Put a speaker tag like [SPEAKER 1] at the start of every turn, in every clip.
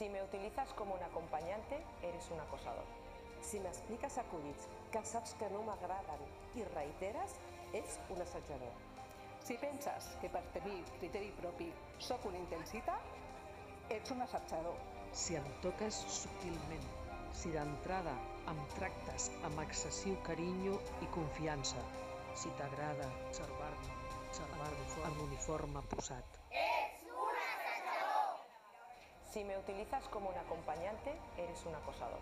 [SPEAKER 1] Si me utilizas como un acompañante, eres un acosador.
[SPEAKER 2] Si m'expliques acudits que saps que no m'agraden i reiteres, ets un assetjador.
[SPEAKER 3] Si penses que per tenir criteri propi sóc un intensita, ets un assetjador.
[SPEAKER 4] Si em toques subtilment, si d'entrada em tractes amb excessiu carinyo i confiança, si t'agrada observar-me amb uniforme posat.
[SPEAKER 1] Si me utilizas como un acompañante, eres un acosador.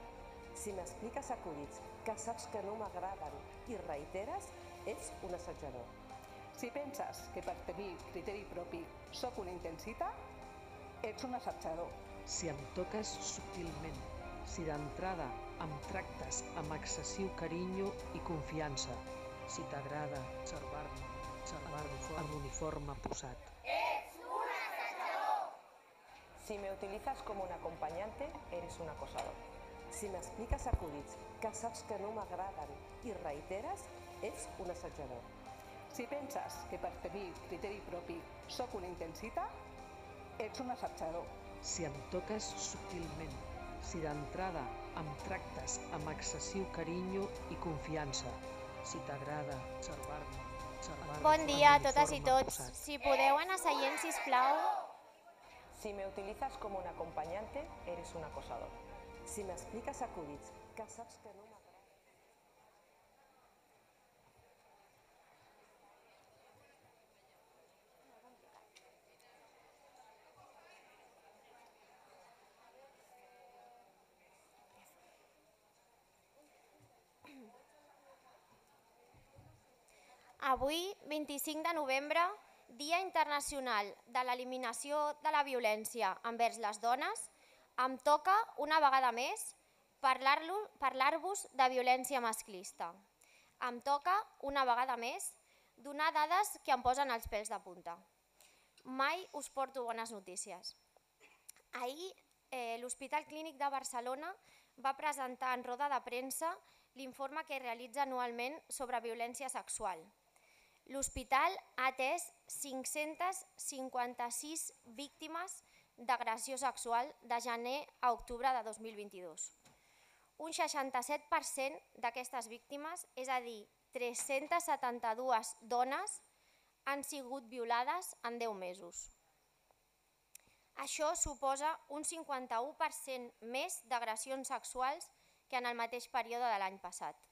[SPEAKER 2] Si m'expliques acudits que saps que no m'agraden i reiteres, ets un assetjador.
[SPEAKER 3] Si penses que per tenir criteri propi sóc un intensita, ets un assetjador.
[SPEAKER 4] Si em toques subtilment, si d'entrada em tractes amb excessiu carinyo i confiança, si t'agrada observar-me amb uniforme posat.
[SPEAKER 1] Si me utilizas como un acompañante, eres un acosador.
[SPEAKER 2] Si m'expliques acudits que saps que no m'agraden i reiteres, ets un assetjador.
[SPEAKER 3] Si penses que per tenir criteri propi sóc un intensita, ets un assetjador.
[SPEAKER 4] Si em toques subtilment, si d'entrada em tractes amb excessiu carinyo i confiança, si t'agrada observar-me
[SPEAKER 5] Bon dia a totes i tots. Si podeu anar seient, sisplau.
[SPEAKER 1] Si me utilizas como un acompañante, eres un acosador.
[SPEAKER 2] Si m'expliques acudits que saps que no m'agraden...
[SPEAKER 5] Avui, 25 de novembre, Dia Internacional de l'Eliminació de la Violència envers les dones, em toca, una vegada més, parlar-vos de violència masclista. Em toca, una vegada més, donar dades que em posen els pèls de punta. Mai us porto bones notícies. Ahir, l'Hospital Clínic de Barcelona va presentar en roda de premsa l'informe que realitza anualment sobre violència sexual. L'hospital ha atès 556 víctimes d'agressió sexual de gener a octubre de 2022. Un 67% d'aquestes víctimes, és a dir, 372 dones, han sigut violades en 10 mesos. Això suposa un 51% més d'agressions sexuals que en el mateix període de l'any passat.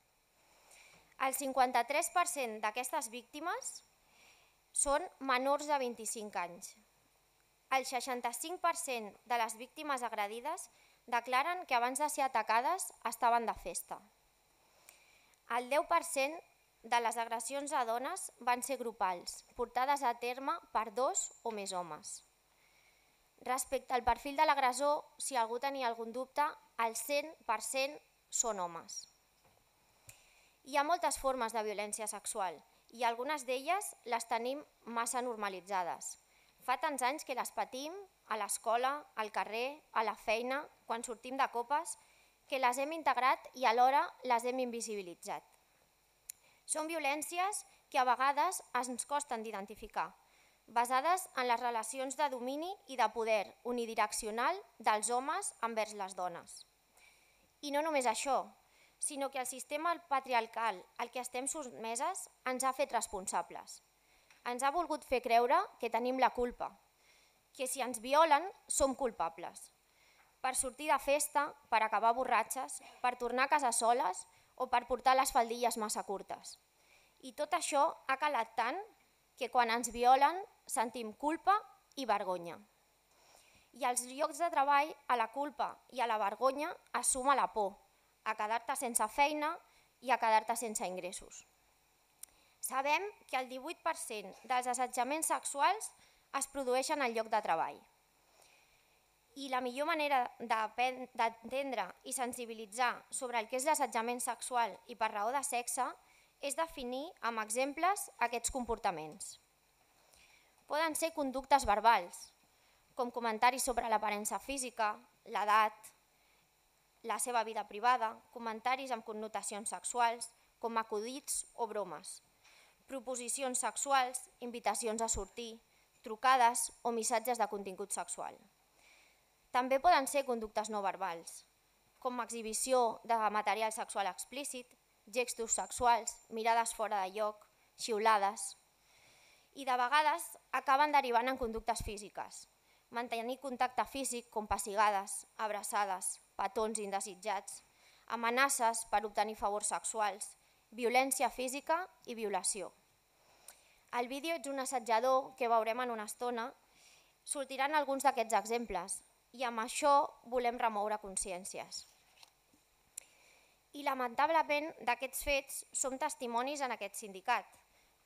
[SPEAKER 5] El 53% d'aquestes víctimes són menors de 25 anys. El 65% de les víctimes agredides declaren que abans de ser atacades estaven de festa. El 10% de les agressions a dones van ser grupals, portades a terme per 2 o més homes. Respecte al perfil de l'agressor, si algú tenia algun dubte, el 100% són homes. Hi ha moltes formes de violència sexual i algunes d'elles les tenim massa normalitzades. Fa tants anys que les patim a l'escola, al carrer, a la feina, quan sortim de copes, que les hem integrat i alhora les hem invisibilitzat. Són violències que a vegades ens costen d'identificar, basades en les relacions de domini i de poder unidireccional dels homes envers les dones. I no només això, sinó que el sistema patriarcal al que estem sotmeses ens ha fet responsables. Ens ha volgut fer creure que tenim la culpa, que si ens violen som culpables. Per sortir de festa, per acabar borratxes, per tornar a casa soles o per portar les faldilles massa curtes. I tot això ha calat tant que quan ens violen sentim culpa i vergonya. I als llocs de treball, a la culpa i a la vergonya es suma la por, a quedar-te sense feina i a quedar-te sense ingressos. Sabem que el 18% dels assetjaments sexuals es produeixen al lloc de treball. I la millor manera d'entendre i sensibilitzar sobre el que és l'assetjament sexual i per raó de sexe és definir amb exemples aquests comportaments. Poden ser conductes verbals, com comentaris sobre l'aparença física, l'edat, la seva vida privada, comentaris amb connotacions sexuals, com acudits o bromes, proposicions sexuals, invitacions a sortir, trucades o missatges de contingut sexual. També poden ser conductes no verbals, com exhibició de material sexual explícit, gestos sexuals, mirades fora de lloc, xiulades, i de vegades acaben derivant en conductes físiques. Mantenir contacte físic com pessigades, abraçades, petons indesitjats, amenaces per obtenir favors sexuals, violència física i violació. Al vídeo Ets un assetjador, que veurem en una estona, sortiran alguns d'aquests exemples i amb això volem remoure consciències. I lamentablement d'aquests fets som testimonis en aquest sindicat,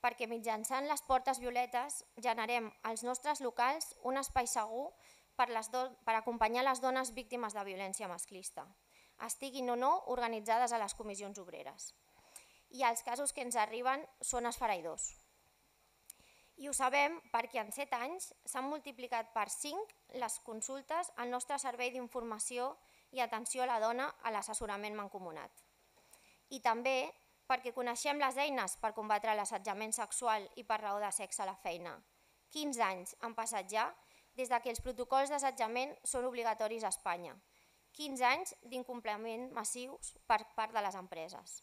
[SPEAKER 5] perquè mitjançant les portes violetes generem als nostres locals un espai segur per acompanyar les dones víctimes de violència masclista, estiguin o no organitzades a les comissions obreres. I els casos que ens arriben són esfereïdors. I ho sabem perquè en 7 anys s'han multiplicat per 5 les consultes al nostre servei d'informació i atenció a la dona a l'assessorament mancomunat. I també perquè coneixem les eines per combatre l'assetjament sexual i per raó de sexe a la feina. 15 anys han passat ja des que els protocols d'assetjament són obligatoris a Espanya. 15 anys d'incompliment massius per part de les empreses.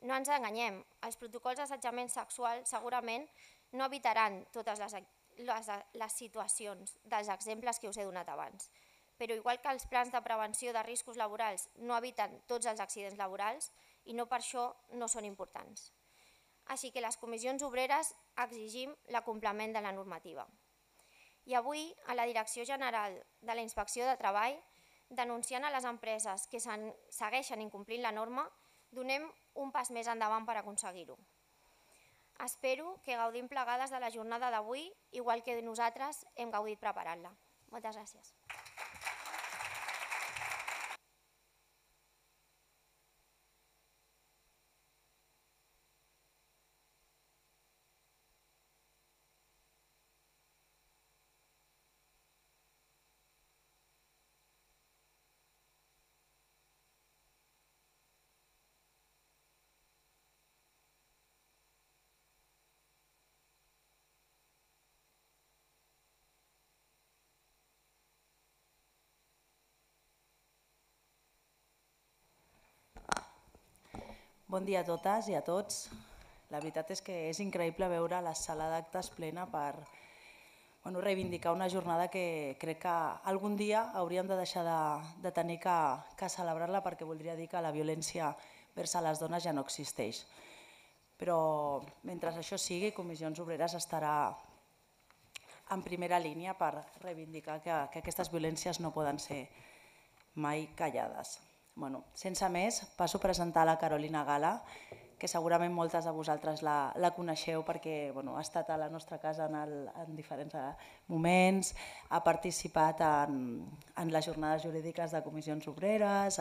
[SPEAKER 5] No ens enganyem, els protocols d'assetjament sexual segurament no evitaran totes les situacions dels exemples que us he donat abans, però igual que els plans de prevenció de riscos laborals no eviten tots els accidents laborals i no per això no són importants. Així que les comissions obreres exigim l'acompliment de la normativa. I avui, a la Direcció General de la Inspecció de Treball, denunciant a les empreses que segueixen incomplint la norma, donem un pas més endavant per aconseguir-ho. Espero que gaudim plegades de la jornada d'avui, igual que nosaltres hem gaudit preparant-la. Moltes gràcies.
[SPEAKER 6] Bon dia a totes i a tots. La veritat és que és increïble veure la sala d'actes plena per reivindicar una jornada que crec que algun dia hauríem de deixar de tenir que celebrar-la, perquè voldria dir que la violència vers a les dones ja no existeix. Però mentre això sigui, Comissions Obreres estarà en primera línia per reivindicar que aquestes violències no poden ser mai callades. Sense més, passo a presentar la Carolina Gala, que segurament moltes de vosaltres la coneixeu perquè ha estat a la nostra casa en diferents moments, ha participat en les jornades jurídiques de comissions obreres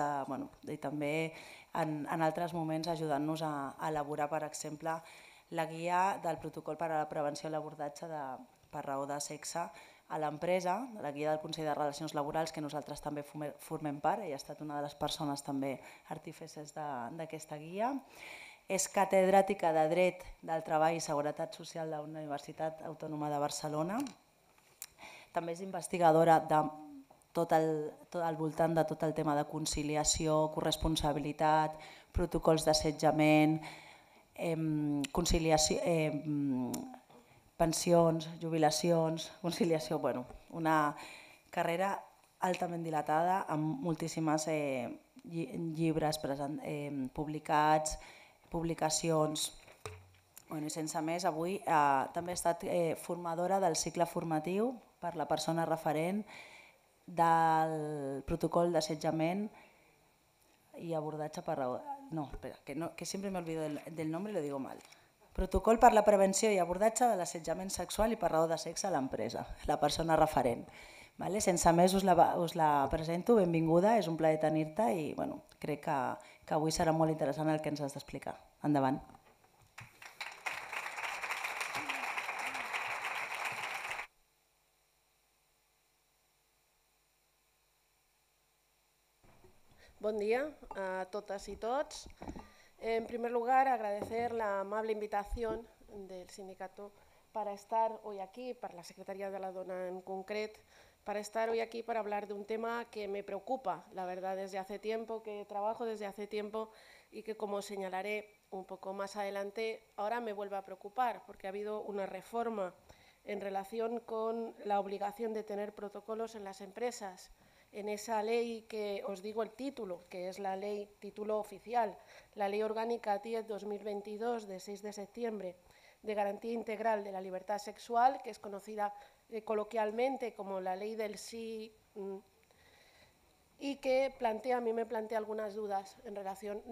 [SPEAKER 6] i també en altres moments ajudant-nos a elaborar, per exemple, la guia del protocol per a la prevenció i l'abordatge per raó de sexe a l'empresa, la guia del Consell de Relacions Laborals, que nosaltres també formem part, ella ha estat una de les persones també artífices d'aquesta guia. És catedràtica de Dret del Treball i Seguretat Social de la Universitat Autònoma de Barcelona. També és investigadora de tot al voltant de tot el tema de conciliació, corresponsabilitat, protocols d'assetjament, conciliació, pensions, jubilacions, conciliació, una carrera altament dilatada amb moltíssims llibres publicats, publicacions. I sense més, avui també ha estat formadora del cicle formatiu per la persona referent del protocol d'assetjament i abordatge per raó... No, espera, que sempre me olvido del nombre y lo digo mal. Protocol per la prevenció i abordatge de l'assetjament sexual i per raó de sexe a l'empresa, la persona referent. Sense més us la presento, benvinguda, és un plaer tenir-te i crec que avui serà molt interessant el que ens has d'explicar. Endavant.
[SPEAKER 7] Buen día a todas y todos. En primer lugar, agradecer la amable invitación del sindicato para estar hoy aquí, para la Secretaría de la Dona en concret, para estar hoy aquí para hablar de un tema que me preocupa, la verdad, desde hace tiempo, que trabajo desde hace tiempo y que, como señalaré un poco más adelante, ahora me vuelve a preocupar porque ha habido una reforma en relación con la obligación de tener protocolos en las empresas, en esa ley que os digo el título, que es la ley, título oficial, la Ley Orgánica 10/2022 de 6 de septiembre de Garantía Integral de la Libertad Sexual, que es conocida coloquialmente como la Ley del Sí, y que a mí me plantea algunas dudas en relación,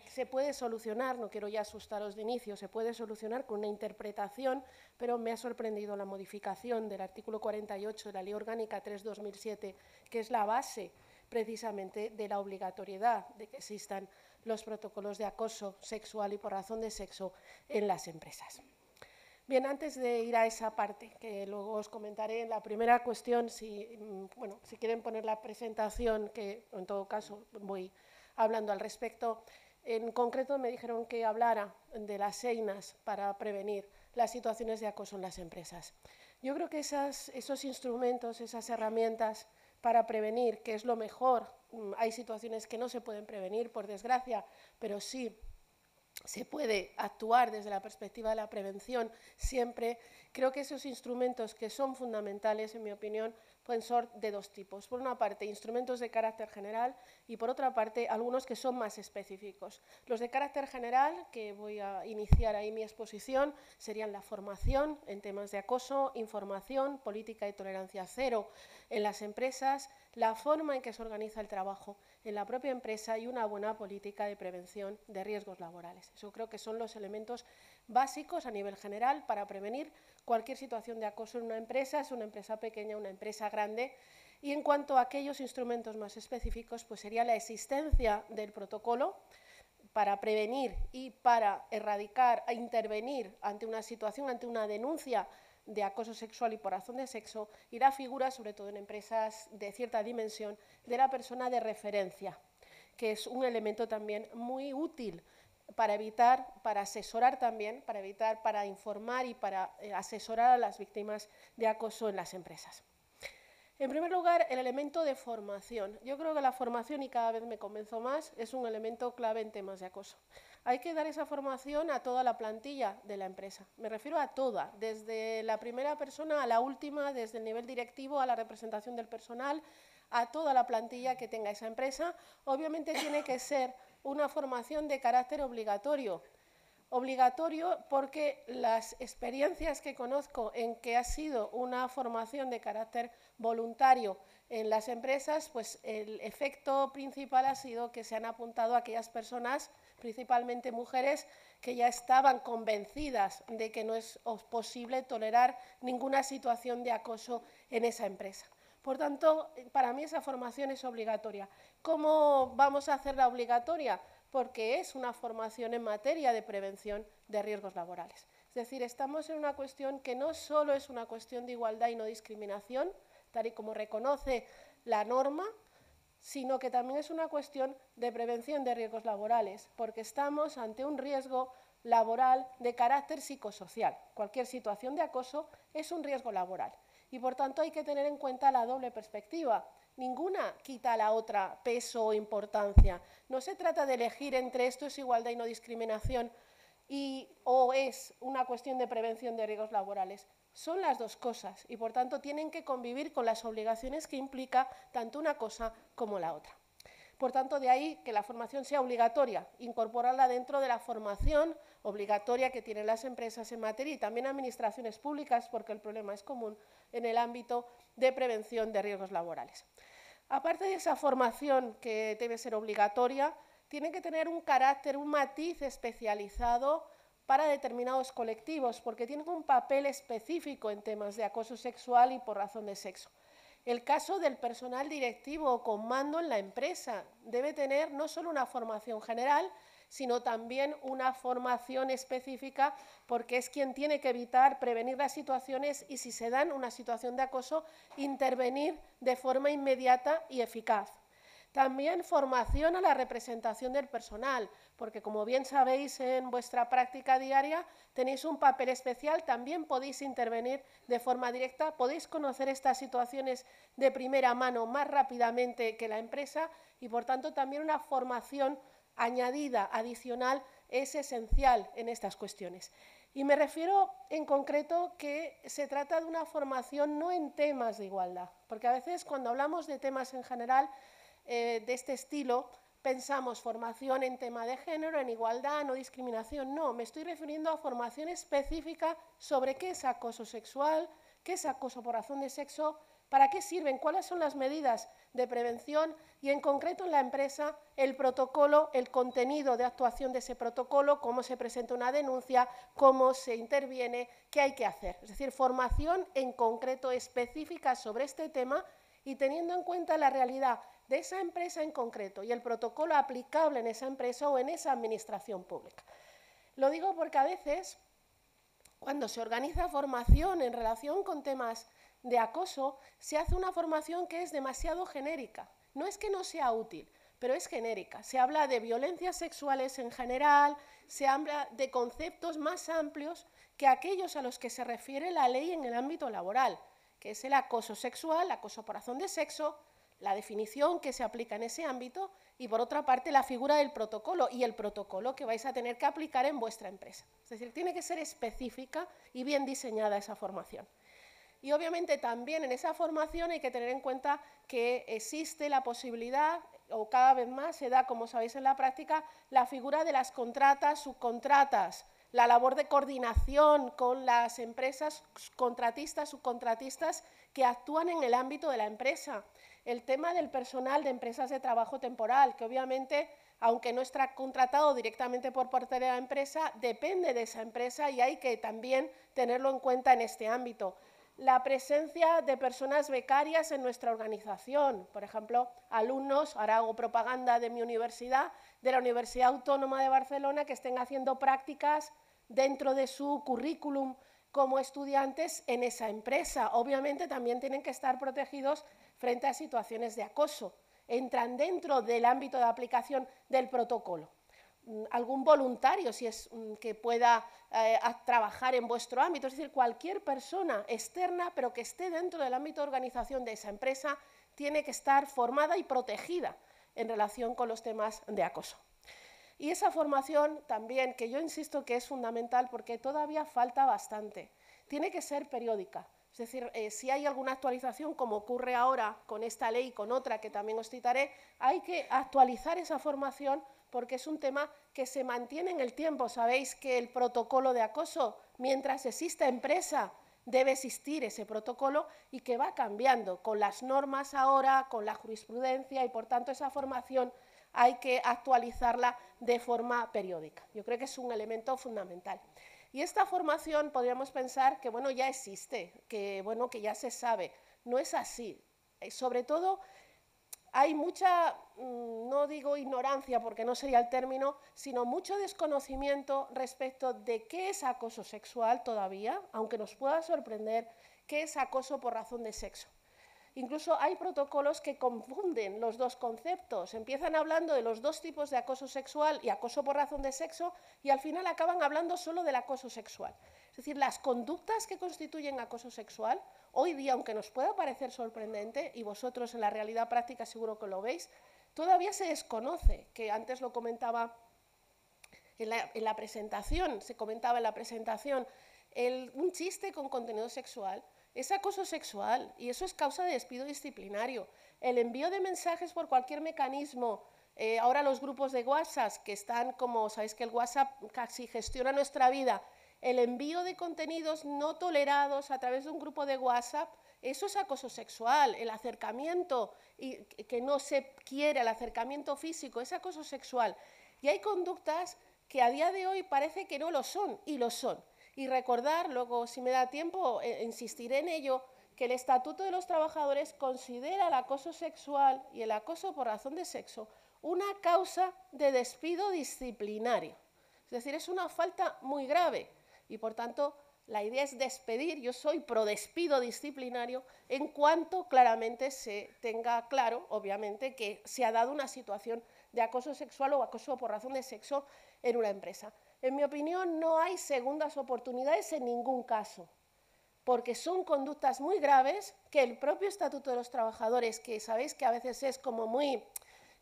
[SPEAKER 7] se puede solucionar, no quiero ya asustaros de inicio, se puede solucionar con una interpretación, pero me ha sorprendido la modificación del artículo 48 de la Ley Orgánica 3/2007, que es la base precisamente de la obligatoriedad de que existan los protocolos de acoso sexual y por razón de sexo en las empresas. Bien, antes de ir a esa parte, que luego os comentaré, la primera cuestión, si quieren poner la presentación, que en todo caso voy hablando al respecto, en concreto me dijeron que hablara de las EINAS para prevenir las situaciones de acoso en las empresas. Yo creo que esos instrumentos, esas herramientas para prevenir, que es lo mejor, hay situaciones que no se pueden prevenir, por desgracia, pero sí se puede actuar desde la perspectiva de la prevención siempre. Creo que esos instrumentos que son fundamentales, en mi opinión, pueden ser de dos tipos. Por una parte, instrumentos de carácter general y, por otra parte, algunos que son más específicos. Los de carácter general, que voy a iniciar ahí mi exposición, serían la formación en temas de acoso, información, política de tolerancia cero en las empresas, la forma en que se organiza el trabajo en la propia empresa y una buena política de prevención de riesgos laborales. Eso creo que son los elementos básicos a nivel general para prevenir cualquier situación de acoso en una empresa, es una empresa pequeña, una empresa grande. Y en cuanto a aquellos instrumentos más específicos, pues sería la existencia del protocolo para prevenir y para erradicar e intervenir ante una situación, ante una denuncia de acoso sexual y por razón de sexo, y la figura, sobre todo en empresas de cierta dimensión, de la persona de referencia, que es un elemento también muy útil para evitar, para asesorar también, para informar y para asesorar a las víctimas de acoso en las empresas. En primer lugar, el elemento de formación. Yo creo que la formación, y cada vez me convenzo más, es un elemento clave en temas de acoso. Hay que dar esa formación a toda la plantilla de la empresa. Me refiero a toda, desde la primera persona a la última, desde el nivel directivo a la representación del personal, a toda la plantilla que tenga esa empresa. Obviamente tiene que ser una formación de carácter obligatorio. Obligatorio porque las experiencias que conozco en que ha sido una formación de carácter voluntario en las empresas, pues el efecto principal ha sido que se han apuntado a aquellas personas, principalmente mujeres, que ya estaban convencidas de que no es posible tolerar ninguna situación de acoso en esa empresa. Por tanto, para mí esa formación es obligatoria. ¿Cómo vamos a hacerla obligatoria? Porque es una formación en materia de prevención de riesgos laborales. Es decir, estamos en una cuestión que no solo es una cuestión de igualdad y no discriminación, tal y como reconoce la norma, sino que también es una cuestión de prevención de riesgos laborales, porque estamos ante un riesgo laboral de carácter psicosocial. Cualquier situación de acoso es un riesgo laboral y, por tanto, hay que tener en cuenta la doble perspectiva. Ninguna quita a la otra peso o importancia. No se trata de elegir entre esto es igualdad y no discriminación o es una cuestión de prevención de riesgos laborales. Son las dos cosas y, por tanto, tienen que convivir con las obligaciones que implica tanto una cosa como la otra. Por tanto, de ahí que la formación sea obligatoria, incorporarla dentro de la formación obligatoria que tienen las empresas en materia y también administraciones públicas, porque el problema es común en el ámbito de prevención de riesgos laborales. Aparte de esa formación que debe ser obligatoria, tiene que tener un carácter, un matiz especializado para determinados colectivos, porque tienen un papel específico en temas de acoso sexual y por razón de sexo. El caso del personal directivo o con mando en la empresa debe tener no solo una formación general, sino también una formación específica, porque es quien tiene que evitar, prevenir las situaciones y, si se dan una situación de acoso, intervenir de forma inmediata y eficaz. También formación a la representación del personal, porque como bien sabéis en vuestra práctica diaria tenéis un papel especial, también podéis intervenir de forma directa, podéis conocer estas situaciones de primera mano más rápidamente que la empresa y por tanto también una formación añadida, adicional, es esencial en estas cuestiones. Y me refiero en concreto que se trata de una formación no en temas de igualdad, porque a veces cuando hablamos de temas en general de este estilo, pensamos formación en tema de género, en igualdad, no discriminación. No, me estoy refiriendo a formación específica sobre qué es acoso sexual, qué es acoso por razón de sexo, para qué sirven, cuáles son las medidas de prevención y, en concreto, en la empresa, el protocolo, el contenido de actuación de ese protocolo, cómo se presenta una denuncia, cómo se interviene, qué hay que hacer. Es decir, formación en concreto específica sobre este tema y teniendo en cuenta la realidad de esa empresa en concreto y el protocolo aplicable en esa empresa o en esa administración pública. Lo digo porque a veces, cuando se organiza formación en relación con temas de acoso, se hace una formación que es demasiado genérica. No es que no sea útil, pero es genérica. Se habla de violencias sexuales en general, se habla de conceptos más amplios que aquellos a los que se refiere la ley en el ámbito laboral, que es el acoso sexual, acoso por razón de sexo, la definición que se aplica en ese ámbito y, por otra parte, la figura del protocolo y el protocolo que vais a tener que aplicar en vuestra empresa. Es decir, tiene que ser específica y bien diseñada esa formación. Y, obviamente, también en esa formación hay que tener en cuenta que existe la posibilidad, o cada vez más se da, como sabéis en la práctica, la figura de las contratas, subcontratas, la labor de coordinación con las empresas contratistas, subcontratistas que actúan en el ámbito de la empresa. El tema del personal de empresas de trabajo temporal, que obviamente, aunque no está contratado directamente por parte de la empresa, depende de esa empresa y hay que también tenerlo en cuenta en este ámbito. La presencia de personas becarias en nuestra organización, por ejemplo, alumnos, ahora hago propaganda de mi universidad, de la Universidad Autónoma de Barcelona, que estén haciendo prácticas dentro de su currículum como estudiantes en esa empresa. Obviamente también tienen que estar protegidos frente a situaciones de acoso. Entran dentro del ámbito de aplicación del protocolo. Algún voluntario, si es que pueda trabajar en vuestro ámbito, es decir, cualquier persona externa, pero que esté dentro del ámbito de organización de esa empresa, tiene que estar formada y protegida en relación con los temas de acoso. Y esa formación también, que yo insisto que es fundamental porque todavía falta bastante, tiene que ser periódica. Es decir, si hay alguna actualización, como ocurre ahora con esta ley y con otra que también os citaré, hay que actualizar esa formación porque es un tema que se mantiene en el tiempo. Sabéis que el protocolo de acoso, mientras exista empresa, debe existir ese protocolo y que va cambiando con las normas ahora, con la jurisprudencia y, por tanto, esa formación hay que actualizarla de forma periódica. Yo creo que es un elemento fundamental. Y esta formación podríamos pensar que bueno, ya existe, que, bueno, que ya se sabe. No es así. Sobre todo, hay mucha, no digo ignorancia porque no sería el término, sino mucho desconocimiento respecto de qué es acoso sexual todavía, aunque nos pueda sorprender, qué es acoso por razón de sexo. Incluso hay protocolos que confunden los dos conceptos, empiezan hablando de los dos tipos de acoso sexual y acoso por razón de sexo y al final acaban hablando solo del acoso sexual. Es decir, las conductas que constituyen acoso sexual, hoy día, aunque nos pueda parecer sorprendente, y vosotros en la realidad práctica seguro que lo veis, todavía se desconoce, que antes lo comentaba en la presentación, se comentaba en la presentación, un chiste con contenido sexual. Es acoso sexual y eso es causa de despido disciplinario. El envío de mensajes por cualquier mecanismo, ahora los grupos de WhatsApp, que están, como sabéis que el WhatsApp casi gestiona nuestra vida, el envío de contenidos no tolerados a través de un grupo de WhatsApp, eso es acoso sexual. El acercamiento, y que no se quiere, el acercamiento físico, es acoso sexual. Y hay conductas que a día de hoy parece que no lo son, y lo son. Y recordar, luego si me da tiempo, insistiré en ello, que el Estatuto de los Trabajadores considera el acoso sexual y el acoso por razón de sexo una causa de despido disciplinario. Es decir, es una falta muy grave y, por tanto, La idea es despedir, yo soy pro despido disciplinario en cuanto claramente se tenga claro, obviamente, que se ha dado una situación de acoso sexual o acoso por razón de sexo en una empresa. En mi opinión, no hay segundas oportunidades en ningún caso, porque son conductas muy graves que el propio Estatuto de los Trabajadores, que sabéis que a veces es como muy,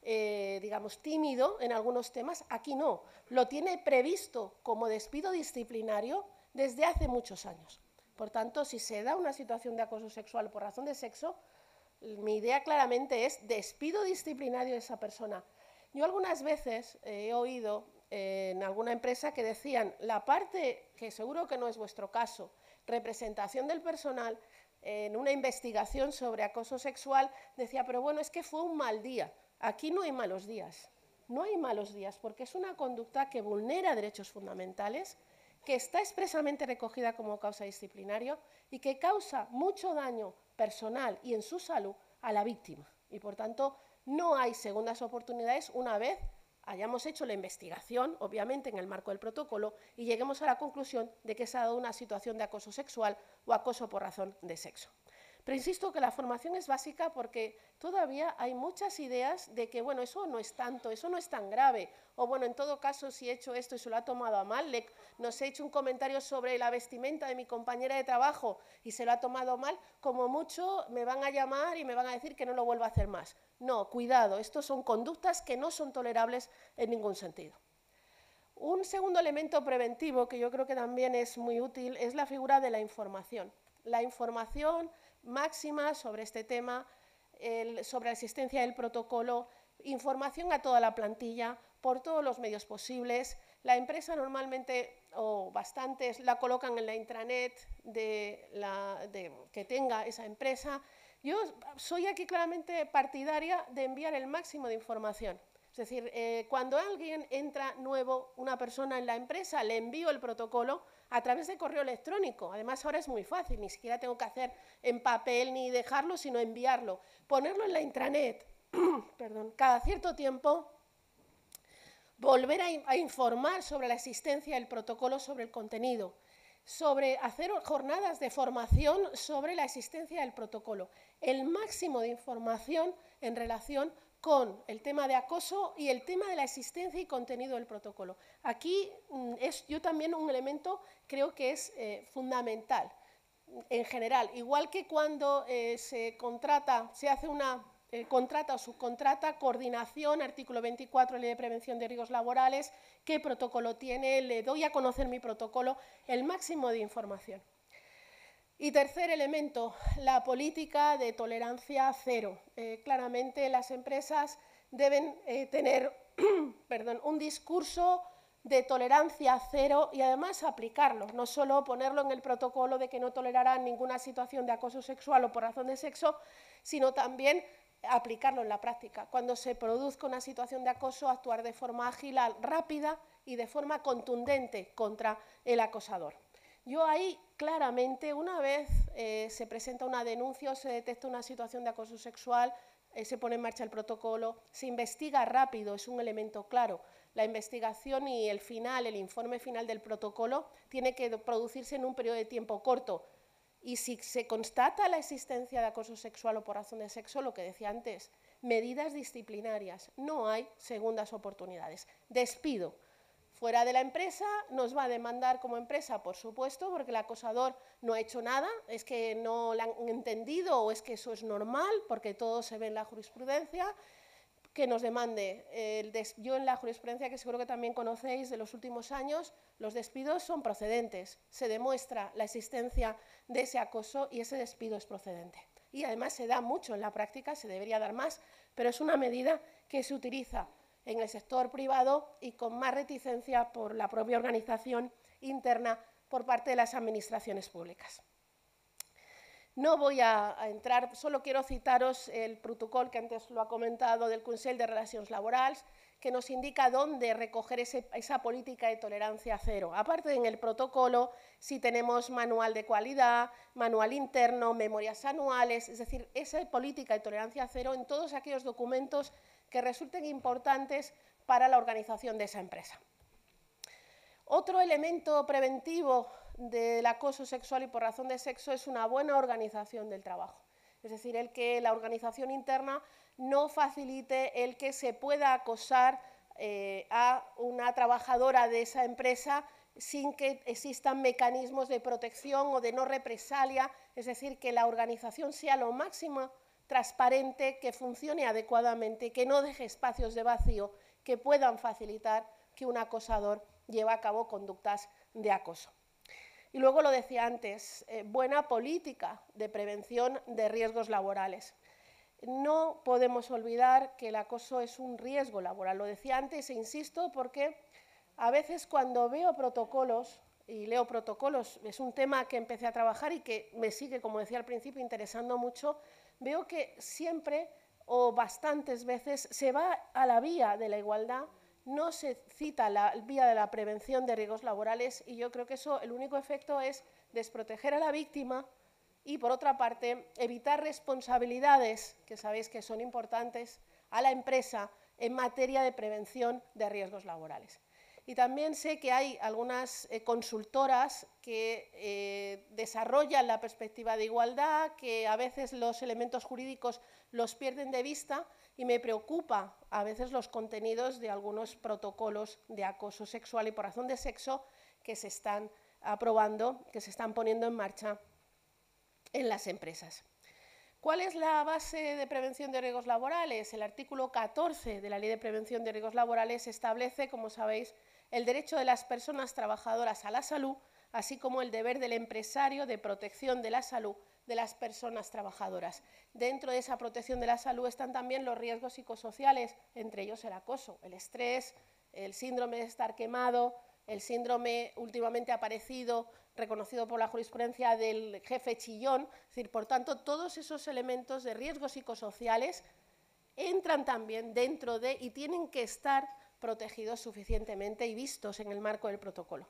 [SPEAKER 7] digamos, tímido en algunos temas, aquí no, lo tiene previsto como despido disciplinario desde hace muchos años. Por tanto, si se da una situación de acoso sexual por razón de sexo, mi idea claramente es despido disciplinario de esa persona. Yo algunas veces he oído en alguna empresa que decían, la parte, que seguro que no es vuestro caso, representación del personal, en una investigación sobre acoso sexual, decía, pero bueno, es que fue un mal día. Aquí no hay malos días, no hay malos días, porque es una conducta que vulnera derechos fundamentales, que está expresamente recogida como causa disciplinaria y que causa mucho daño personal y en su salud a la víctima. Y, por tanto, no hay segundas oportunidades una vez hayamos hecho la investigación, obviamente en el marco del protocolo, y lleguemos a la conclusión de que se ha dado una situación de acoso sexual o acoso por razón de sexo. Pero insisto que la formación es básica porque todavía hay muchas ideas de que, bueno, eso no es tanto, eso no es tan grave, o bueno, en todo caso, si he hecho esto y se lo ha tomado a mal, no sé, he hecho un comentario sobre la vestimenta de mi compañera de trabajo y se lo ha tomado mal, como mucho me van a llamar y me van a decir que no lo vuelvo a hacer más. No, cuidado, estos son conductas que no son tolerables en ningún sentido. Un segundo elemento preventivo que yo creo que también es muy útil es la figura de la información. La información máxima sobre este tema, sobre la existencia del protocolo, información a toda la plantilla por todos los medios posibles. La empresa normalmente, o bastantes, la colocan en la intranet que tenga esa empresa. Yo soy aquí claramente partidaria de enviar el máximo de información. Es decir, cuando alguien entra nuevo, una persona en la empresa, le envío el protocolo a través de correo electrónico. Además, ahora es muy fácil, ni siquiera tengo que hacer en papel ni dejarlo, sino enviarlo. Ponerlo en la intranet, perdón, cada cierto tiempo, volver a informar sobre la existencia del protocolo, sobre el contenido, sobre hacer jornadas de formación sobre la existencia del protocolo. El máximo de información en relación con el tema de acoso y el tema de la existencia y contenido del protocolo. Aquí yo también un elemento creo que es fundamental en general, igual que cuando se contrata, se hace una contrata o subcontrata, coordinación, artículo 24, Ley de Prevención de Riesgos Laborales, qué protocolo tiene, le doy a conocer mi protocolo, el máximo de información. Y tercer elemento, la política de tolerancia cero. Claramente las empresas deben tener un discurso de tolerancia cero y además aplicarlo, no solo ponerlo en el protocolo de que no tolerarán ninguna situación de acoso sexual o por razón de sexo, sino también aplicarlo en la práctica. Cuando se produzca una situación de acoso, actuar de forma ágil, rápida y de forma contundente contra el acosador. Yo ahí claramente, una vez se presenta una denuncia o se detecta una situación de acoso sexual, se pone en marcha el protocolo, se investiga rápido, es un elemento claro. La investigación y el informe final del protocolo tiene que producirse en un periodo de tiempo corto. Y si se constata la existencia de acoso sexual o por razón de sexo, lo que decía antes, medidas disciplinarias, no hay segundas oportunidades. Despido. Fuera de la empresa, nos va a demandar como empresa, por supuesto, porque el acosador no ha hecho nada, es que no lo han entendido o es que eso es normal, porque todo se ve en la jurisprudencia, que nos demande. Yo en la jurisprudencia, que seguro que también conocéis de los últimos años, los despidos son procedentes, se demuestra la existencia de ese acoso y ese despido es procedente. Y además se da mucho en la práctica, se debería dar más, pero es una medida que se utiliza en el sector privado y con más reticencia por la propia organización interna por parte de las administraciones públicas. No voy a entrar, solo quiero citaros el protocolo que antes lo ha comentado del Consell de Relacions Laborals, que nos indica dónde recoger esa política de tolerancia cero. Aparte, en el protocolo, sí tenemos manual de calidad, manual interno, memorias anuales, es decir, esa política de tolerancia cero en todos aquellos documentos que resulten importantes para la organización de esa empresa. Otro elemento preventivo del acoso sexual y por razón de sexo es una buena organización del trabajo. Es decir, el que la organización interna no facilite el que se pueda acosar a una trabajadora de esa empresa sin que existan mecanismos de protección o de no represalia, es decir, que la organización sea lo máximo transparente, que funcione adecuadamente, que no deje espacios de vacío que puedan facilitar que un acosador lleve a cabo conductas de acoso. Y luego lo decía antes, buena política de prevención de riesgos laborales. No podemos olvidar que el acoso es un riesgo laboral. Lo decía antes e insisto porque a veces cuando veo protocolos y leo protocolos, es un tema que empecé a trabajar y que me sigue, como decía al principio, interesando mucho, veo que siempre o bastantes veces se va a la vía de la igualdad, no se cita la vía de la prevención de riesgos laborales y yo creo que eso, el único efecto es desproteger a la víctima y, por otra parte, evitar responsabilidades, que sabéis que son importantes, a la empresa en materia de prevención de riesgos laborales. Y también sé que hay algunas consultoras que desarrollan la perspectiva de igualdad, que a veces los elementos jurídicos los pierden de vista y me preocupa a veces los contenidos de algunos protocolos de acoso sexual y por razón de sexo que se están aprobando, que se están poniendo en marcha en las empresas. ¿Cuál es la base de prevención de riesgos laborales? El artículo 14 de la Ley de Prevención de Riesgos Laborales establece, como sabéis, el derecho de las personas trabajadoras a la salud, así como el deber del empresario de protección de la salud de las personas trabajadoras. Dentro de esa protección de la salud están también los riesgos psicosociales, entre ellos el acoso, el estrés, el síndrome de estar quemado, el síndrome últimamente aparecido, reconocido por la jurisprudencia del jefe chillón. Es decir, por tanto, todos esos elementos de riesgos psicosociales entran también dentro de y tienen que estar protegidos suficientemente y vistos en el marco del protocolo.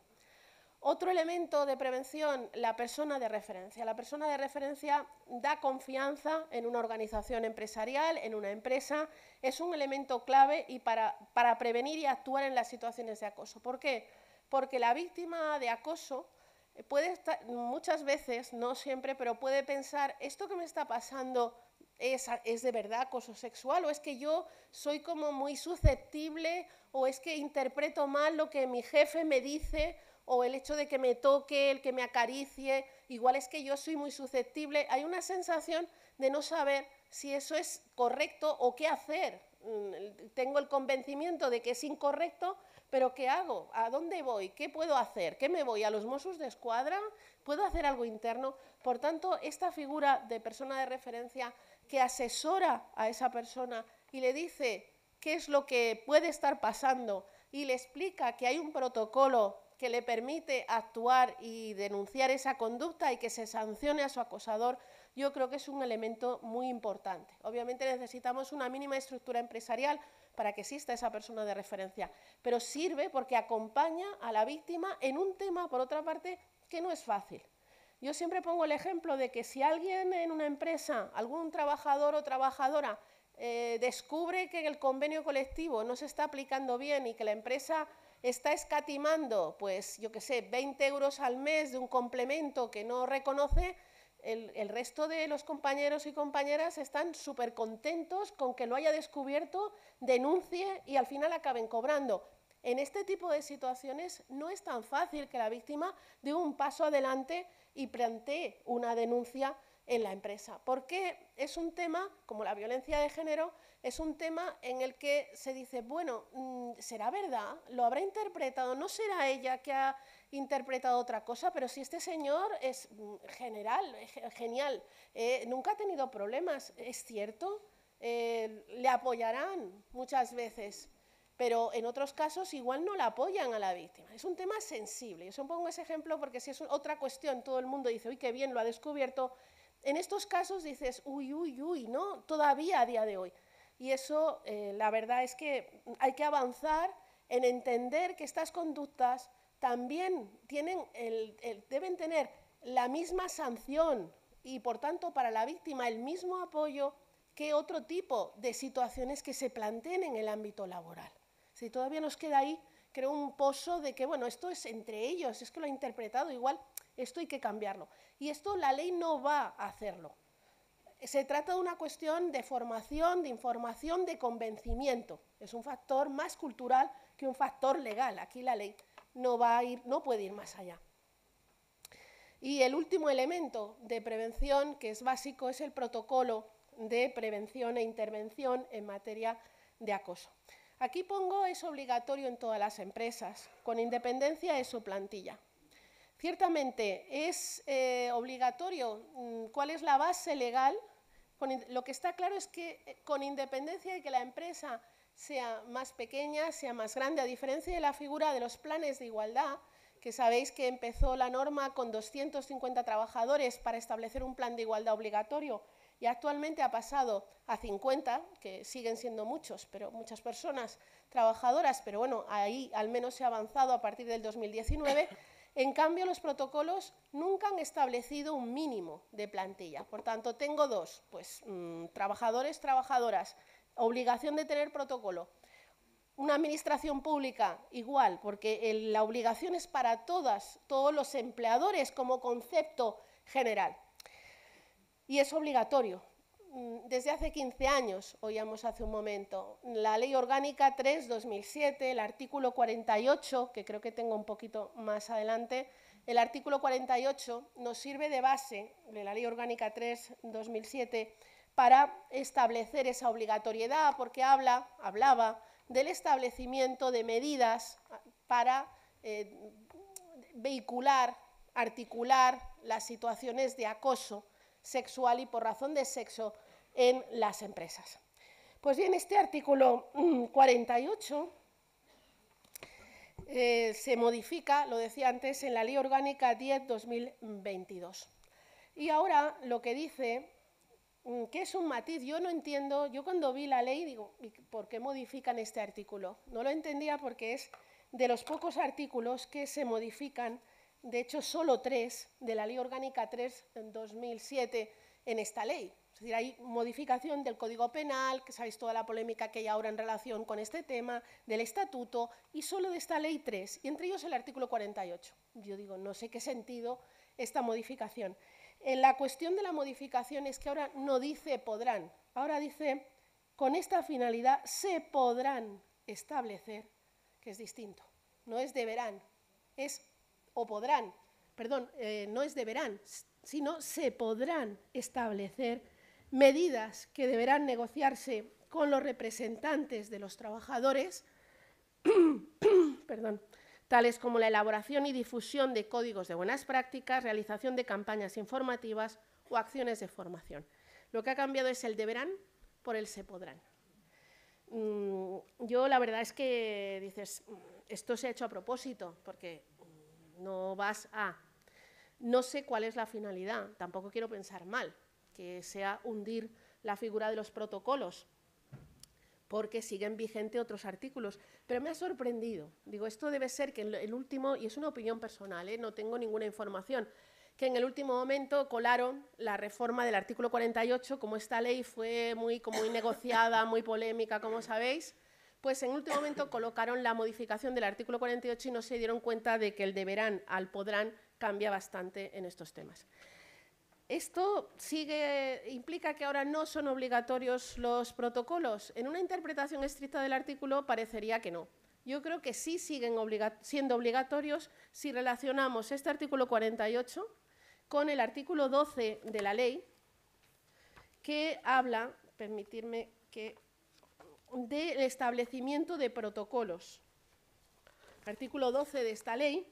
[SPEAKER 7] Otro elemento de prevención, la persona de referencia. La persona de referencia da confianza en una organización empresarial, en una empresa, es un elemento clave y para prevenir y actuar en las situaciones de acoso. ¿Por qué? Porque la víctima de acoso puede estar, muchas veces, no siempre, pero puede pensar, ¿esto que me está pasando es de verdad acoso sexual? ¿O es que yo soy como muy susceptible? ¿O es que interpreto mal lo que mi jefe me dice? ¿O el hecho de que me toque, el que me acaricie? Igual es que yo soy muy susceptible. Hay una sensación de no saber si eso es correcto o qué hacer. Tengo el convencimiento de que es incorrecto, pero ¿qué hago? ¿A dónde voy? ¿Qué puedo hacer? ¿Qué me voy? ¿A los Mossos d'Esquadra? ¿Puedo hacer algo interno? Por tanto, esta figura de persona de referencia que asesora a esa persona y le dice qué es lo que puede estar pasando y le explica que hay un protocolo que le permite actuar y denunciar esa conducta y que se sancione a su acosador, yo creo que es un elemento muy importante. Obviamente necesitamos una mínima estructura empresarial para que exista esa persona de referencia, pero sirve porque acompaña a la víctima en un tema, por otra parte, que no es fácil. Yo siempre pongo el ejemplo de que si alguien en una empresa, algún trabajador o trabajadora, descubre que el convenio colectivo no se está aplicando bien y que la empresa está escatimando, pues yo qué sé, 20 euros al mes de un complemento que no reconoce, el resto de los compañeros y compañeras están súper contentos con que lo haya descubierto, denuncie y al final acaben cobrando. En este tipo de situaciones no es tan fácil que la víctima dé un paso adelante y plantee una denuncia en la empresa, porque es un tema, como la violencia de género, es un tema en el que se dice, bueno, ¿será verdad? ¿Lo habrá interpretado? ¿No será ella que ha interpretado otra cosa? Pero si este señor es genial, nunca ha tenido problemas, ¿es cierto? Le apoyarán muchas veces, pero en otros casos igual no la apoyan a la víctima. Es un tema sensible. Yo pongo ese ejemplo porque si es otra cuestión, todo el mundo dice, uy, qué bien, lo ha descubierto. En estos casos dices, uy, uy, uy, ¿no? Todavía a día de hoy. Y eso, la verdad es que hay que avanzar en entender que estas conductas también deben tener la misma sanción y, por tanto, para la víctima el mismo apoyo que otro tipo de situaciones que se planteen en el ámbito laboral. Si todavía nos queda ahí creo un pozo de que, bueno, esto es entre ellos, es que lo ha interpretado, igual esto hay que cambiarlo. Y esto la ley no va a hacerlo. Se trata de una cuestión de formación, de información, de convencimiento. Es un factor más cultural que un factor legal. Aquí la ley no puede ir más allá. Y el último elemento de prevención, que es básico, es el protocolo de prevención e intervención en materia de acoso. Aquí pongo es obligatorio en todas las empresas, con independencia de su plantilla. Ciertamente es obligatorio. ¿Cuál es la base legal? Lo que está claro es que con independencia de que la empresa sea más pequeña, sea más grande, a diferencia de la figura de los planes de igualdad, que sabéis que empezó la norma con 250 trabajadores para establecer un plan de igualdad obligatorio y actualmente ha pasado a 50, que siguen siendo muchos, pero muchas personas trabajadoras, pero bueno, ahí al menos se ha avanzado a partir del 2019. En cambio, los protocolos nunca han establecido un mínimo de plantilla. Por tanto, tengo dos, pues trabajadores, trabajadoras, obligación de tener protocolo. Una administración pública, igual, porque la obligación es para todos los empleadores como concepto general. Y es obligatorio. Desde hace 15 años, oíamos hace un momento, la Ley Orgánica 3/2007, el artículo 48, que creo que tengo un poquito más adelante, el artículo 48 nos sirve de base de la Ley Orgánica 3/2007 para establecer esa obligatoriedad, porque hablaba del establecimiento de medidas para vehicular, articular las situaciones de acoso sexual y por razón de sexo en las empresas. Pues bien, este artículo 48 se modifica, lo decía antes, en la Ley Orgánica 10/2022. Y ahora lo que dice, que es un matiz, yo no entiendo, yo cuando vi la ley digo, ¿por qué modifican este artículo? No lo entendía porque es de los pocos artículos que se modifican, de hecho solo 3 de la Ley Orgánica 3/2007 en esta ley. Es decir, hay modificación del Código Penal, que sabéis toda la polémica que hay ahora en relación con este tema, del Estatuto, y solo de esta ley 3, y entre ellos el artículo 48. Yo digo, no sé qué sentido esta modificación. En la cuestión de la modificación es que ahora no dice podrán, ahora dice con esta finalidad se podrán establecer, que es distinto, no es deberán, es o podrán, perdón, no es deberán, sino se podrán establecer medidas que deberán negociarse con los representantes de los trabajadores, perdón, tales como la elaboración y difusión de códigos de buenas prácticas, realización de campañas informativas o acciones de formación. Lo que ha cambiado es el deberán por el se podrán. Yo la verdad es que dices, esto se ha hecho a propósito, porque no vas a... No sé cuál es la finalidad, tampoco quiero pensar mal, que sea hundir la figura de los protocolos, porque siguen vigentes otros artículos, pero me ha sorprendido. Digo, esto debe ser que en el último, y es una opinión personal, no tengo ninguna información, que en el último momento colaron la reforma del artículo 48, como esta ley fue muy negociada, muy polémica, como sabéis, pues en último momento colocaron la modificación del artículo 48 y no se dieron cuenta de que el deberán al podrán cambia bastante en estos temas. Esto implica que ahora no son obligatorios los protocolos. En una interpretación estricta del artículo parecería que no. Yo creo que sí siguen siendo obligatorios si relacionamos este artículo 48 con el artículo 12 de la ley, que habla, permitirme que, del establecimiento de protocolos. Artículo 12 de esta ley,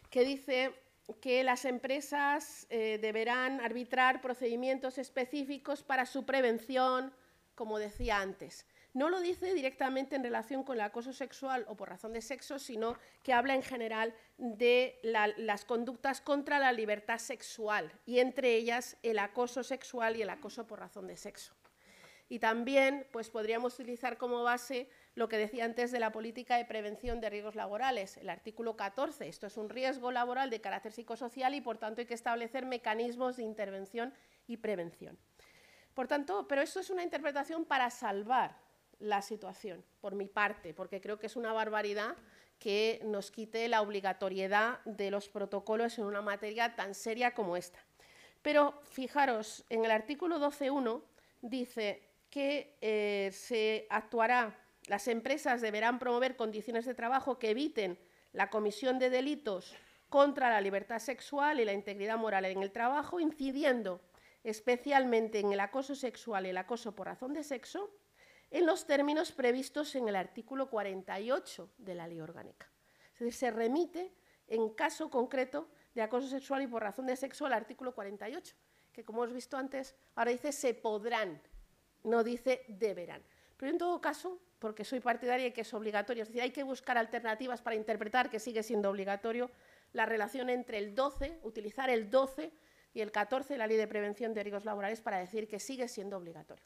[SPEAKER 7] que dice que las empresas deberán arbitrar procedimientos específicos para su prevención, como decía antes. No lo dice directamente en relación con el acoso sexual o por razón de sexo, sino que habla en general de las conductas contra la libertad sexual, y entre ellas el acoso sexual y el acoso por razón de sexo. Y también pues, podríamos utilizar como base lo que decía antes de la política de prevención de riesgos laborales, el artículo 14. Esto es un riesgo laboral de carácter psicosocial y, por tanto, hay que establecer mecanismos de intervención y prevención. Por tanto, pero esto es una interpretación para salvar la situación, por mi parte, porque creo que es una barbaridad que nos quite la obligatoriedad de los protocolos en una materia tan seria como esta. Pero fijaros, en el artículo 12.1 dice que se actuará, las empresas deberán promover condiciones de trabajo que eviten la comisión de delitos contra la libertad sexual y la integridad moral en el trabajo, incidiendo especialmente en el acoso sexual y el acoso por razón de sexo, en los términos previstos en el artículo 48 de la Ley Orgánica. Es decir, se remite en caso concreto de acoso sexual y por razón de sexo al artículo 48, que como hemos visto antes, ahora dice se podrán, no dice deberán. Pero en todo caso, porque soy partidaria de que es obligatorio, es decir, hay que buscar alternativas para interpretar que sigue siendo obligatorio la relación entre el 12, utilizar el 12 y el 14 de la Ley de Prevención de Riesgos Laborales para decir que sigue siendo obligatorio.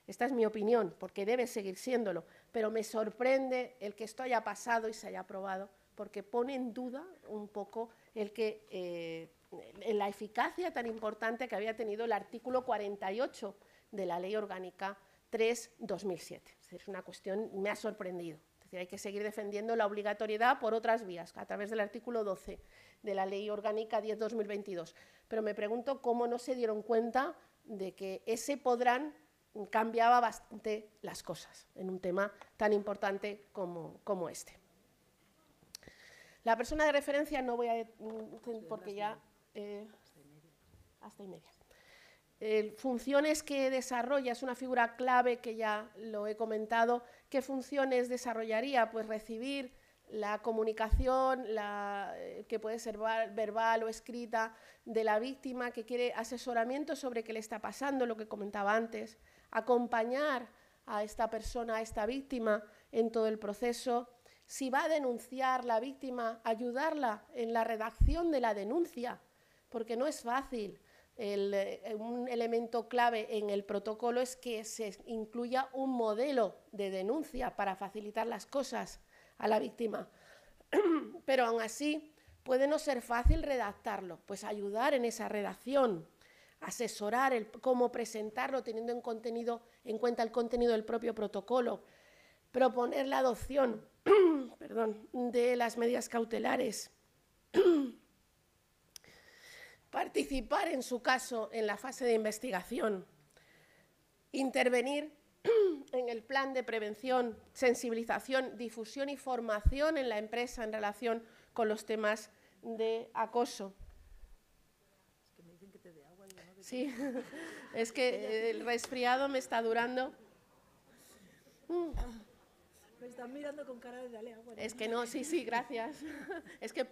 [SPEAKER 7] Esta es mi opinión, porque debe seguir siéndolo, pero me sorprende el que esto haya pasado y se haya aprobado, porque pone en duda un poco la eficacia tan importante que había tenido el artículo 48 de la Ley Orgánica 3/2007. Es decir, es una cuestión, me ha sorprendido. Es decir, hay que seguir defendiendo la obligatoriedad por otras vías, a través del artículo 12 de la Ley Orgánica 10/2022. Pero me pregunto cómo no se dieron cuenta de que ese podrán cambiaba bastante las cosas en un tema tan importante como este. La persona de referencia no voy a... porque ya... hasta y media. Funciones que desarrolla, es una figura clave que ya lo he comentado. ¿Qué funciones desarrollaría? Pues recibir la comunicación, que puede ser verbal o escrita, de la víctima que quiere asesoramiento sobre qué le está pasando, lo que comentaba antes, acompañar a esta persona, a esta víctima en todo el proceso. Si va a denunciar la víctima, ayudarla en la redacción de la denuncia, porque no es fácil. Un elemento clave en el protocolo es que se incluya un modelo de denuncia para facilitar las cosas a la víctima. Pero aún así puede no ser fácil redactarlo, pues ayudar en esa redacción, asesorar cómo presentarlo teniendo en cuenta el contenido del propio protocolo, proponer la adopción de las medidas cautelares, participar en su caso en la fase de investigación, intervenir en el plan de prevención, sensibilización, difusión y formación en la empresa en relación con los temas de acoso.
[SPEAKER 6] Es que me dicen que te dé agua.
[SPEAKER 7] Sí, es que el resfriado me está durando.
[SPEAKER 8] Me están mirando con cara de dale agua.
[SPEAKER 7] Es que no, sí, gracias. Es que...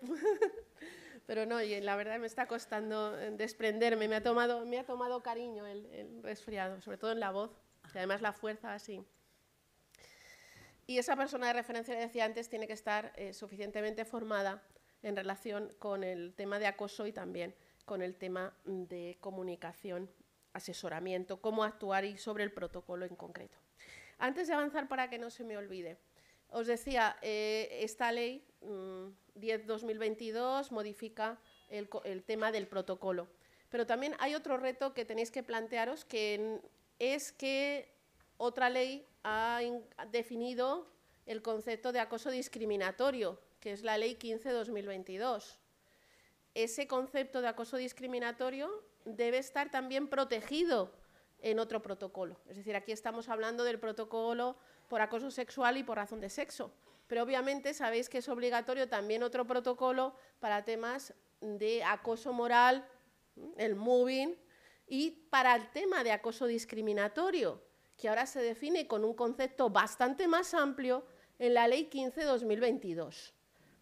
[SPEAKER 7] Pero no, y la verdad me está costando desprenderme. Me ha tomado cariño el resfriado, sobre todo en la voz, y además la fuerza así. Y esa persona de referencia, le decía antes, tiene que estar suficientemente formada en relación con el tema de acoso y también con el tema de comunicación, asesoramiento, cómo actuar y sobre el protocolo en concreto. Antes de avanzar, para que no se me olvide, os decía, esta ley 10/2022 modifica el tema del protocolo. Pero también hay otro reto que tenéis que plantearos, que es que otra ley ha definido el concepto de acoso discriminatorio, que es la Ley 15/2022. Ese concepto de acoso discriminatorio debe estar también protegido en otro protocolo. Es decir, aquí estamos hablando del protocolo por acoso sexual y por razón de sexo. Pero obviamente sabéis que es obligatorio también otro protocolo para temas de acoso moral, el moving, y para el tema de acoso discriminatorio, que ahora se define con un concepto bastante más amplio en la Ley 15/2022.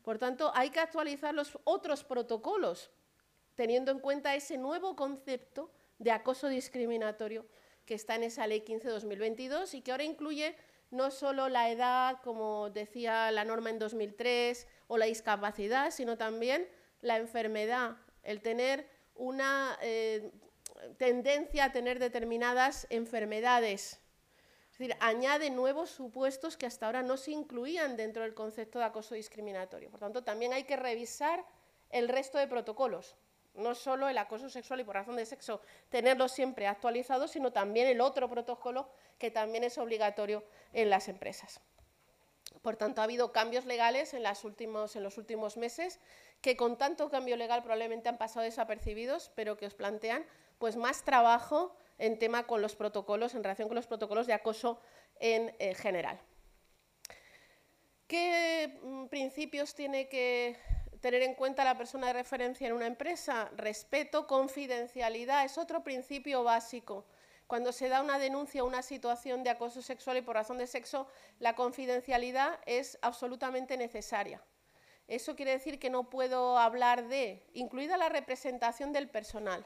[SPEAKER 7] Por tanto, hay que actualizar los otros protocolos, teniendo en cuenta ese nuevo concepto de acoso discriminatorio que está en esa Ley 15/2022 y que ahora incluye no solo la edad, como decía la norma en 2003, o la discapacidad, sino también la enfermedad, el tener una tendencia a tener determinadas enfermedades. Es decir, añade nuevos supuestos que hasta ahora no se incluían dentro del concepto de acoso discriminatorio. Por tanto, también hay que revisar el resto de protocolos. no solo el acoso sexual y por razón de sexo, tenerlo siempre actualizado, sino también el otro protocolo que también es obligatorio en las empresas. Por tanto, ha habido cambios legales en los últimos meses que con tanto cambio legal probablemente han pasado desapercibidos, pero que os plantean pues, más trabajo en tema con los protocolos, en relación con los protocolos de acoso en general. ¿Qué principios tiene que tener en cuenta la persona de referencia en una empresa? Respeto, confidencialidad, es otro principio básico. Cuando se da una denuncia o una situación de acoso sexual y por razón de sexo, la confidencialidad es absolutamente necesaria. Eso quiere decir que no puedo hablar de, incluida la representación del personal.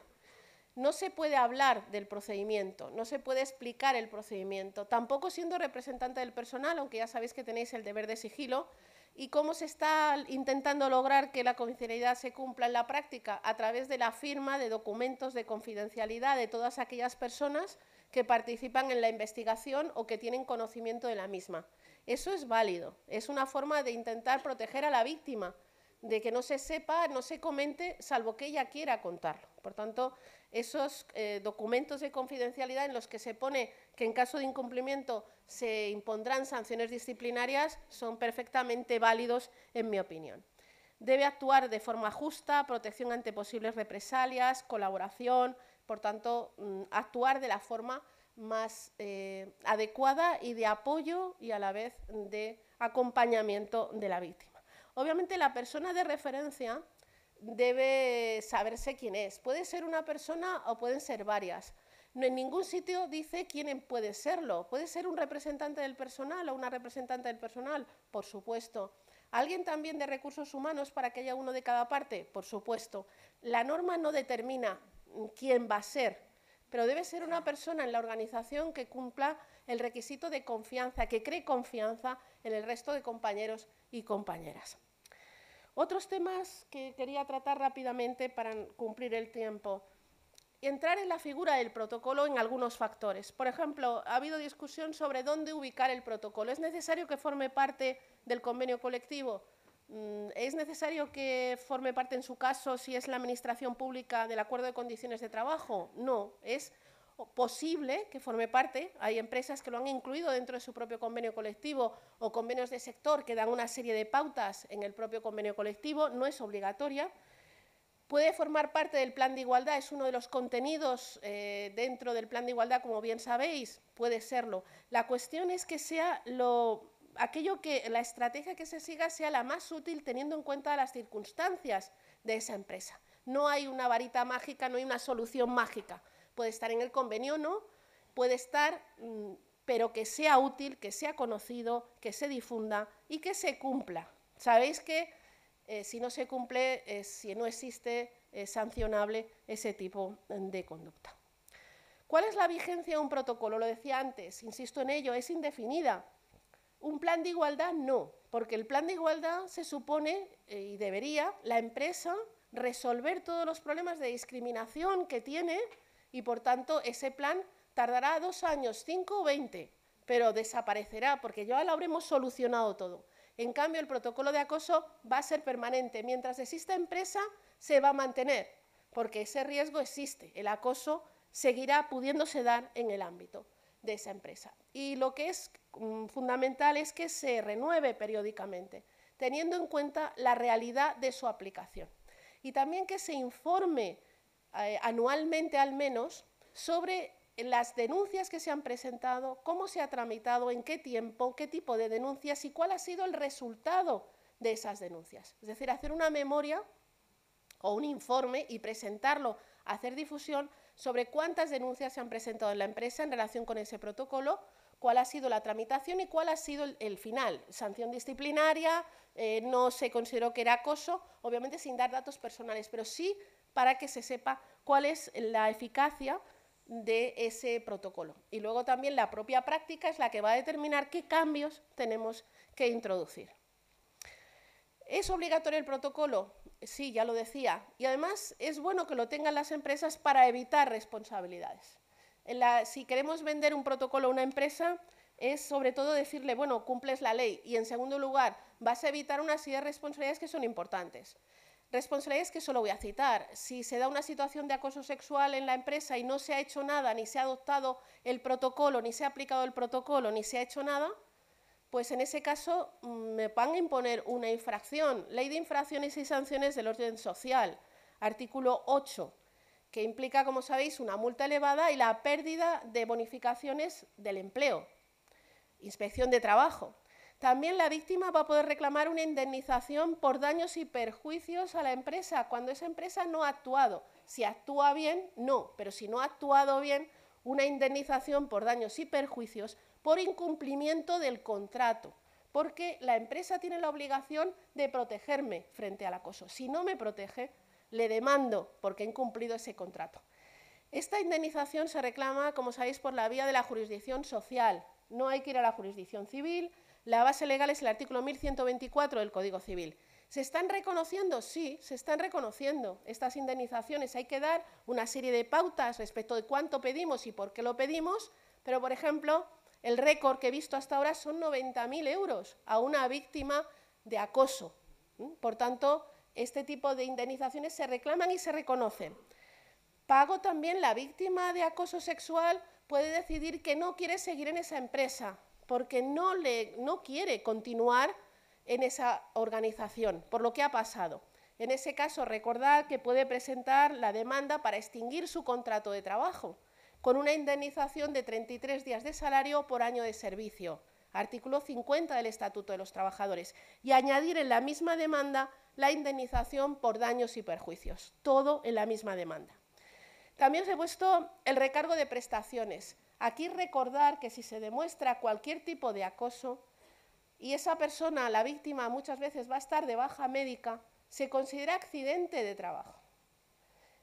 [SPEAKER 7] No se puede hablar del procedimiento, no se puede explicar el procedimiento, tampoco siendo representante del personal, aunque ya sabéis que tenéis el deber de sigilo. ¿Y cómo se está intentando lograr que la confidencialidad se cumpla en la práctica? A través de la firma de documentos de confidencialidad de todas aquellas personas que participan en la investigación o que tienen conocimiento de la misma. Eso es válido, es una forma de intentar proteger a la víctima, de que no se sepa, no se comente, salvo que ella quiera contarlo. Por tanto, esos documentos de confidencialidad en los que se pone que en caso de incumplimiento se impondrán sanciones disciplinarias son perfectamente válidos, en mi opinión. Debe actuar de forma justa, protección ante posibles represalias, colaboración, por tanto, actuar de la forma más adecuada y de apoyo y a la vez de acompañamiento de la víctima. Obviamente, la persona de referencia debe saberse quién es. Puede ser una persona o pueden ser varias. No, en ningún sitio dice quién puede serlo. ¿Puede ser un representante del personal o una representante del personal? Por supuesto. ¿Alguien también de recursos humanos para que haya uno de cada parte? Por supuesto. La norma no determina quién va a ser, pero debe ser una persona en la organización que cumpla el requisito de confianza, que cree confianza en el resto de compañeros y compañeras. Otros temas que quería tratar rápidamente para cumplir el tiempo. Entrar en la figura del protocolo en algunos factores. Por ejemplo, ha habido discusión sobre dónde ubicar el protocolo. ¿Es necesario que forme parte del convenio colectivo? ¿Es necesario que forme parte, en su caso, si es la administración pública, del acuerdo de condiciones de trabajo? No, es posible que forme parte. Hay empresas que lo han incluido dentro de su propio convenio colectivo o convenios de sector que dan una serie de pautas en el propio convenio colectivo, no es obligatoria. Puede formar parte del plan de igualdad, es uno de los contenidos dentro del plan de igualdad, como bien sabéis, puede serlo. La cuestión es que sea la estrategia que se siga sea la más útil teniendo en cuenta las circunstancias de esa empresa. No hay una varita mágica, no hay una solución mágica. Puede estar en el convenio o no, puede estar, pero que sea útil, que sea conocido, que se difunda y que se cumpla. Sabéis que si no se cumple, si no existe, es sancionable ese tipo de conducta. ¿Cuál es la vigencia de un protocolo? Lo decía antes, insisto en ello, es indefinida. Un plan de igualdad no, porque el plan de igualdad se supone, y debería, la empresa resolver todos los problemas de discriminación que tiene y, por tanto, ese plan tardará 2 años, 5 o 20, pero desaparecerá porque ya lo habremos solucionado todo. En cambio, el protocolo de acoso va a ser permanente. Mientras exista empresa, se va a mantener, porque ese riesgo existe. El acoso seguirá pudiéndose dar en el ámbito de esa empresa. Y lo que es fundamental es que se renueve periódicamente, teniendo en cuenta la realidad de su aplicación. Y también que se informe anualmente, al menos, sobre las denuncias que se han presentado, cómo se ha tramitado, en qué tiempo, qué tipo de denuncias y cuál ha sido el resultado de esas denuncias. Es decir, hacer una memoria o un informe y presentarlo, hacer difusión sobre cuántas denuncias se han presentado en la empresa en relación con ese protocolo, cuál ha sido la tramitación y cuál ha sido el final. Sanción disciplinaria, no se consideró que era acoso, obviamente sin dar datos personales, pero sí para que se sepa cuál es la eficacia de ese protocolo. Y luego también la propia práctica es la que va a determinar qué cambios tenemos que introducir. ¿Es obligatorio el protocolo? Sí, ya lo decía. Y además es bueno que lo tengan las empresas para evitar responsabilidades. Si queremos vender un protocolo a una empresa, es sobre todo decirle, bueno, cumples la ley. Y en segundo lugar, vas a evitar una serie de responsabilidades que son importantes. Responsabilidades que solo voy a citar. Si se da una situación de acoso sexual en la empresa y no se ha hecho nada, ni se ha adoptado el protocolo, ni se ha aplicado el protocolo, ni se ha hecho nada, pues en ese caso me van a imponer una infracción. Ley de infracciones y sanciones del orden social, artículo 8, que implica, como sabéis, una multa elevada y la pérdida de bonificaciones del empleo. Inspección de trabajo. También la víctima va a poder reclamar una indemnización por daños y perjuicios a la empresa cuando esa empresa no ha actuado. Si actúa bien, no, pero si no ha actuado bien, una indemnización por daños y perjuicios por incumplimiento del contrato, porque la empresa tiene la obligación de protegerme frente al acoso. Si no me protege, le demando porque he incumplido ese contrato. Esta indemnización se reclama, como sabéis, por la vía de la jurisdicción social. No hay que ir a la jurisdicción civil. La base legal es el artículo 1124 del Código Civil. ¿Se están reconociendo? Sí, se están reconociendo estas indemnizaciones. Hay que dar una serie de pautas respecto de cuánto pedimos y por qué lo pedimos, pero, por ejemplo, el récord que he visto hasta ahora son 90.000 euros a una víctima de acoso. Por tanto, este tipo de indemnizaciones se reclaman y se reconocen. Pago también, la víctima de acoso sexual puede decidir que no quiere seguir en esa empresa, porque no quiere continuar en esa organización, por lo que ha pasado. En ese caso, recordad que puede presentar la demanda para extinguir su contrato de trabajo, con una indemnización de 33 días de salario por año de servicio, artículo 50 del Estatuto de los Trabajadores, y añadir en la misma demanda la indemnización por daños y perjuicios, todo en la misma demanda. También os he puesto el recargo de prestaciones. Aquí recordar que si se demuestra cualquier tipo de acoso y esa persona, la víctima, muchas veces va a estar de baja médica, se considera accidente de trabajo.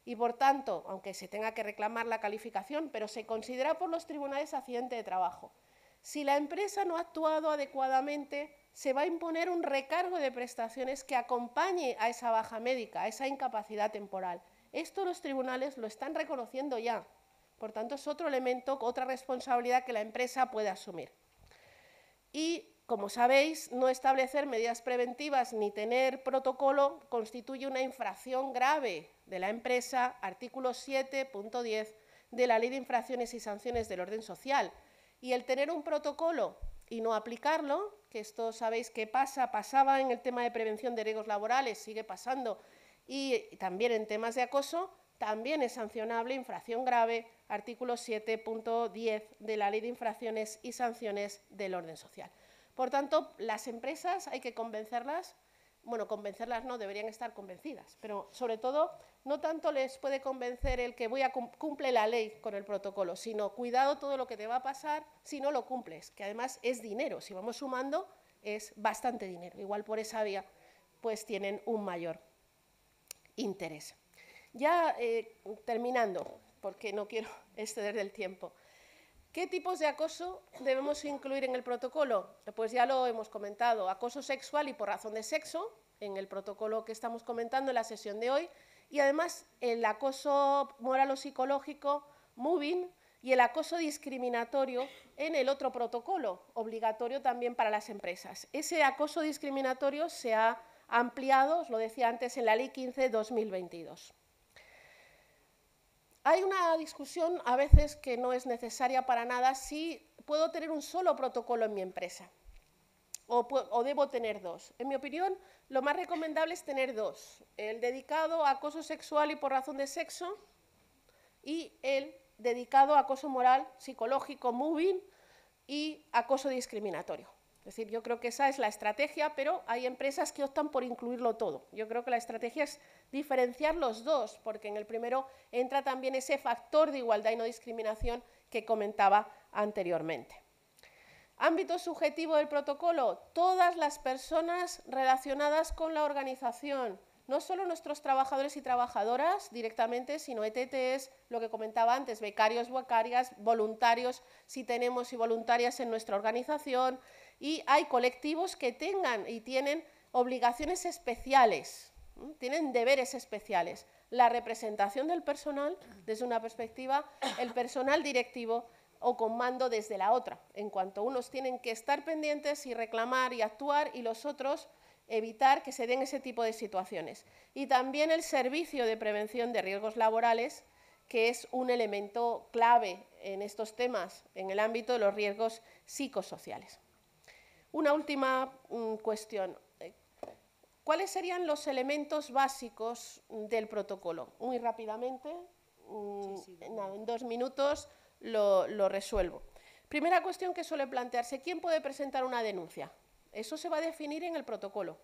[SPEAKER 7] Y por tanto, aunque se tenga que reclamar la calificación, pero se considera por los tribunales accidente de trabajo. Si la empresa no ha actuado adecuadamente, se va a imponer un recargo de prestaciones que acompañe a esa baja médica, a esa incapacidad temporal. Esto los tribunales lo están reconociendo ya. Por tanto, es otro elemento, otra responsabilidad que la empresa puede asumir. Y, como sabéis, no establecer medidas preventivas ni tener protocolo constituye una infracción grave de la empresa, artículo 7.10 de la Ley de Infracciones y Sanciones del Orden Social. Y el tener un protocolo y no aplicarlo, que esto sabéis que pasaba en el tema de prevención de riesgos laborales, sigue pasando, y también en temas de acoso, también es sancionable, infracción grave, artículo 7.10 de la Ley de Infracciones y Sanciones del Orden Social. Por tanto, las empresas hay que convencerlas, bueno, convencerlas no, deberían estar convencidas, pero sobre todo no tanto les puede convencer el que cumple la ley con el protocolo, sino cuidado todo lo que te va a pasar si no lo cumples, que además es dinero, si vamos sumando es bastante dinero, igual por esa vía pues tienen un mayor interés. Ya terminando, porque no quiero exceder del tiempo. ¿Qué tipos de acoso debemos incluir en el protocolo? Pues ya lo hemos comentado, acoso sexual y por razón de sexo, en el protocolo que estamos comentando en la sesión de hoy, y además el acoso moral o psicológico, moving, y el acoso discriminatorio en el otro protocolo, obligatorio también para las empresas. Ese acoso discriminatorio se ha ampliado, os lo decía antes, en la Ley 15/2022. Hay una discusión a veces que no es necesaria para nada si puedo tener un solo protocolo en mi empresa o debo tener dos. En mi opinión, lo más recomendable es tener dos, el dedicado a acoso sexual y por razón de sexo y el dedicado a acoso moral, psicológico, moving y acoso discriminatorio. Es decir, yo creo que esa es la estrategia, pero hay empresas que optan por incluirlo todo. Yo creo que la estrategia es diferenciar los dos, porque en el primero entra también ese factor de igualdad y no discriminación que comentaba anteriormente. Ámbito subjetivo del protocolo, todas las personas relacionadas con la organización, no solo nuestros trabajadores y trabajadoras directamente, sino ETTs, lo que comentaba antes, becarios, becarias, voluntarios, si tenemos y voluntarias en nuestra organización, y hay colectivos que tengan y tienen obligaciones especiales, tienen deberes especiales. La representación del personal desde una perspectiva, el personal directivo o con mando desde la otra, en cuanto unos tienen que estar pendientes y reclamar y actuar y los otros evitar que se den ese tipo de situaciones. Y también el servicio de prevención de riesgos laborales, que es un elemento clave en estos temas, en el ámbito de los riesgos psicosociales. Una última cuestión. ¿Cuáles serían los elementos básicos del protocolo? Muy rápidamente, en 2 minutos lo resuelvo. Primera cuestión que suele plantearse, ¿quién puede presentar una denuncia? Eso se va a definir en el protocolo.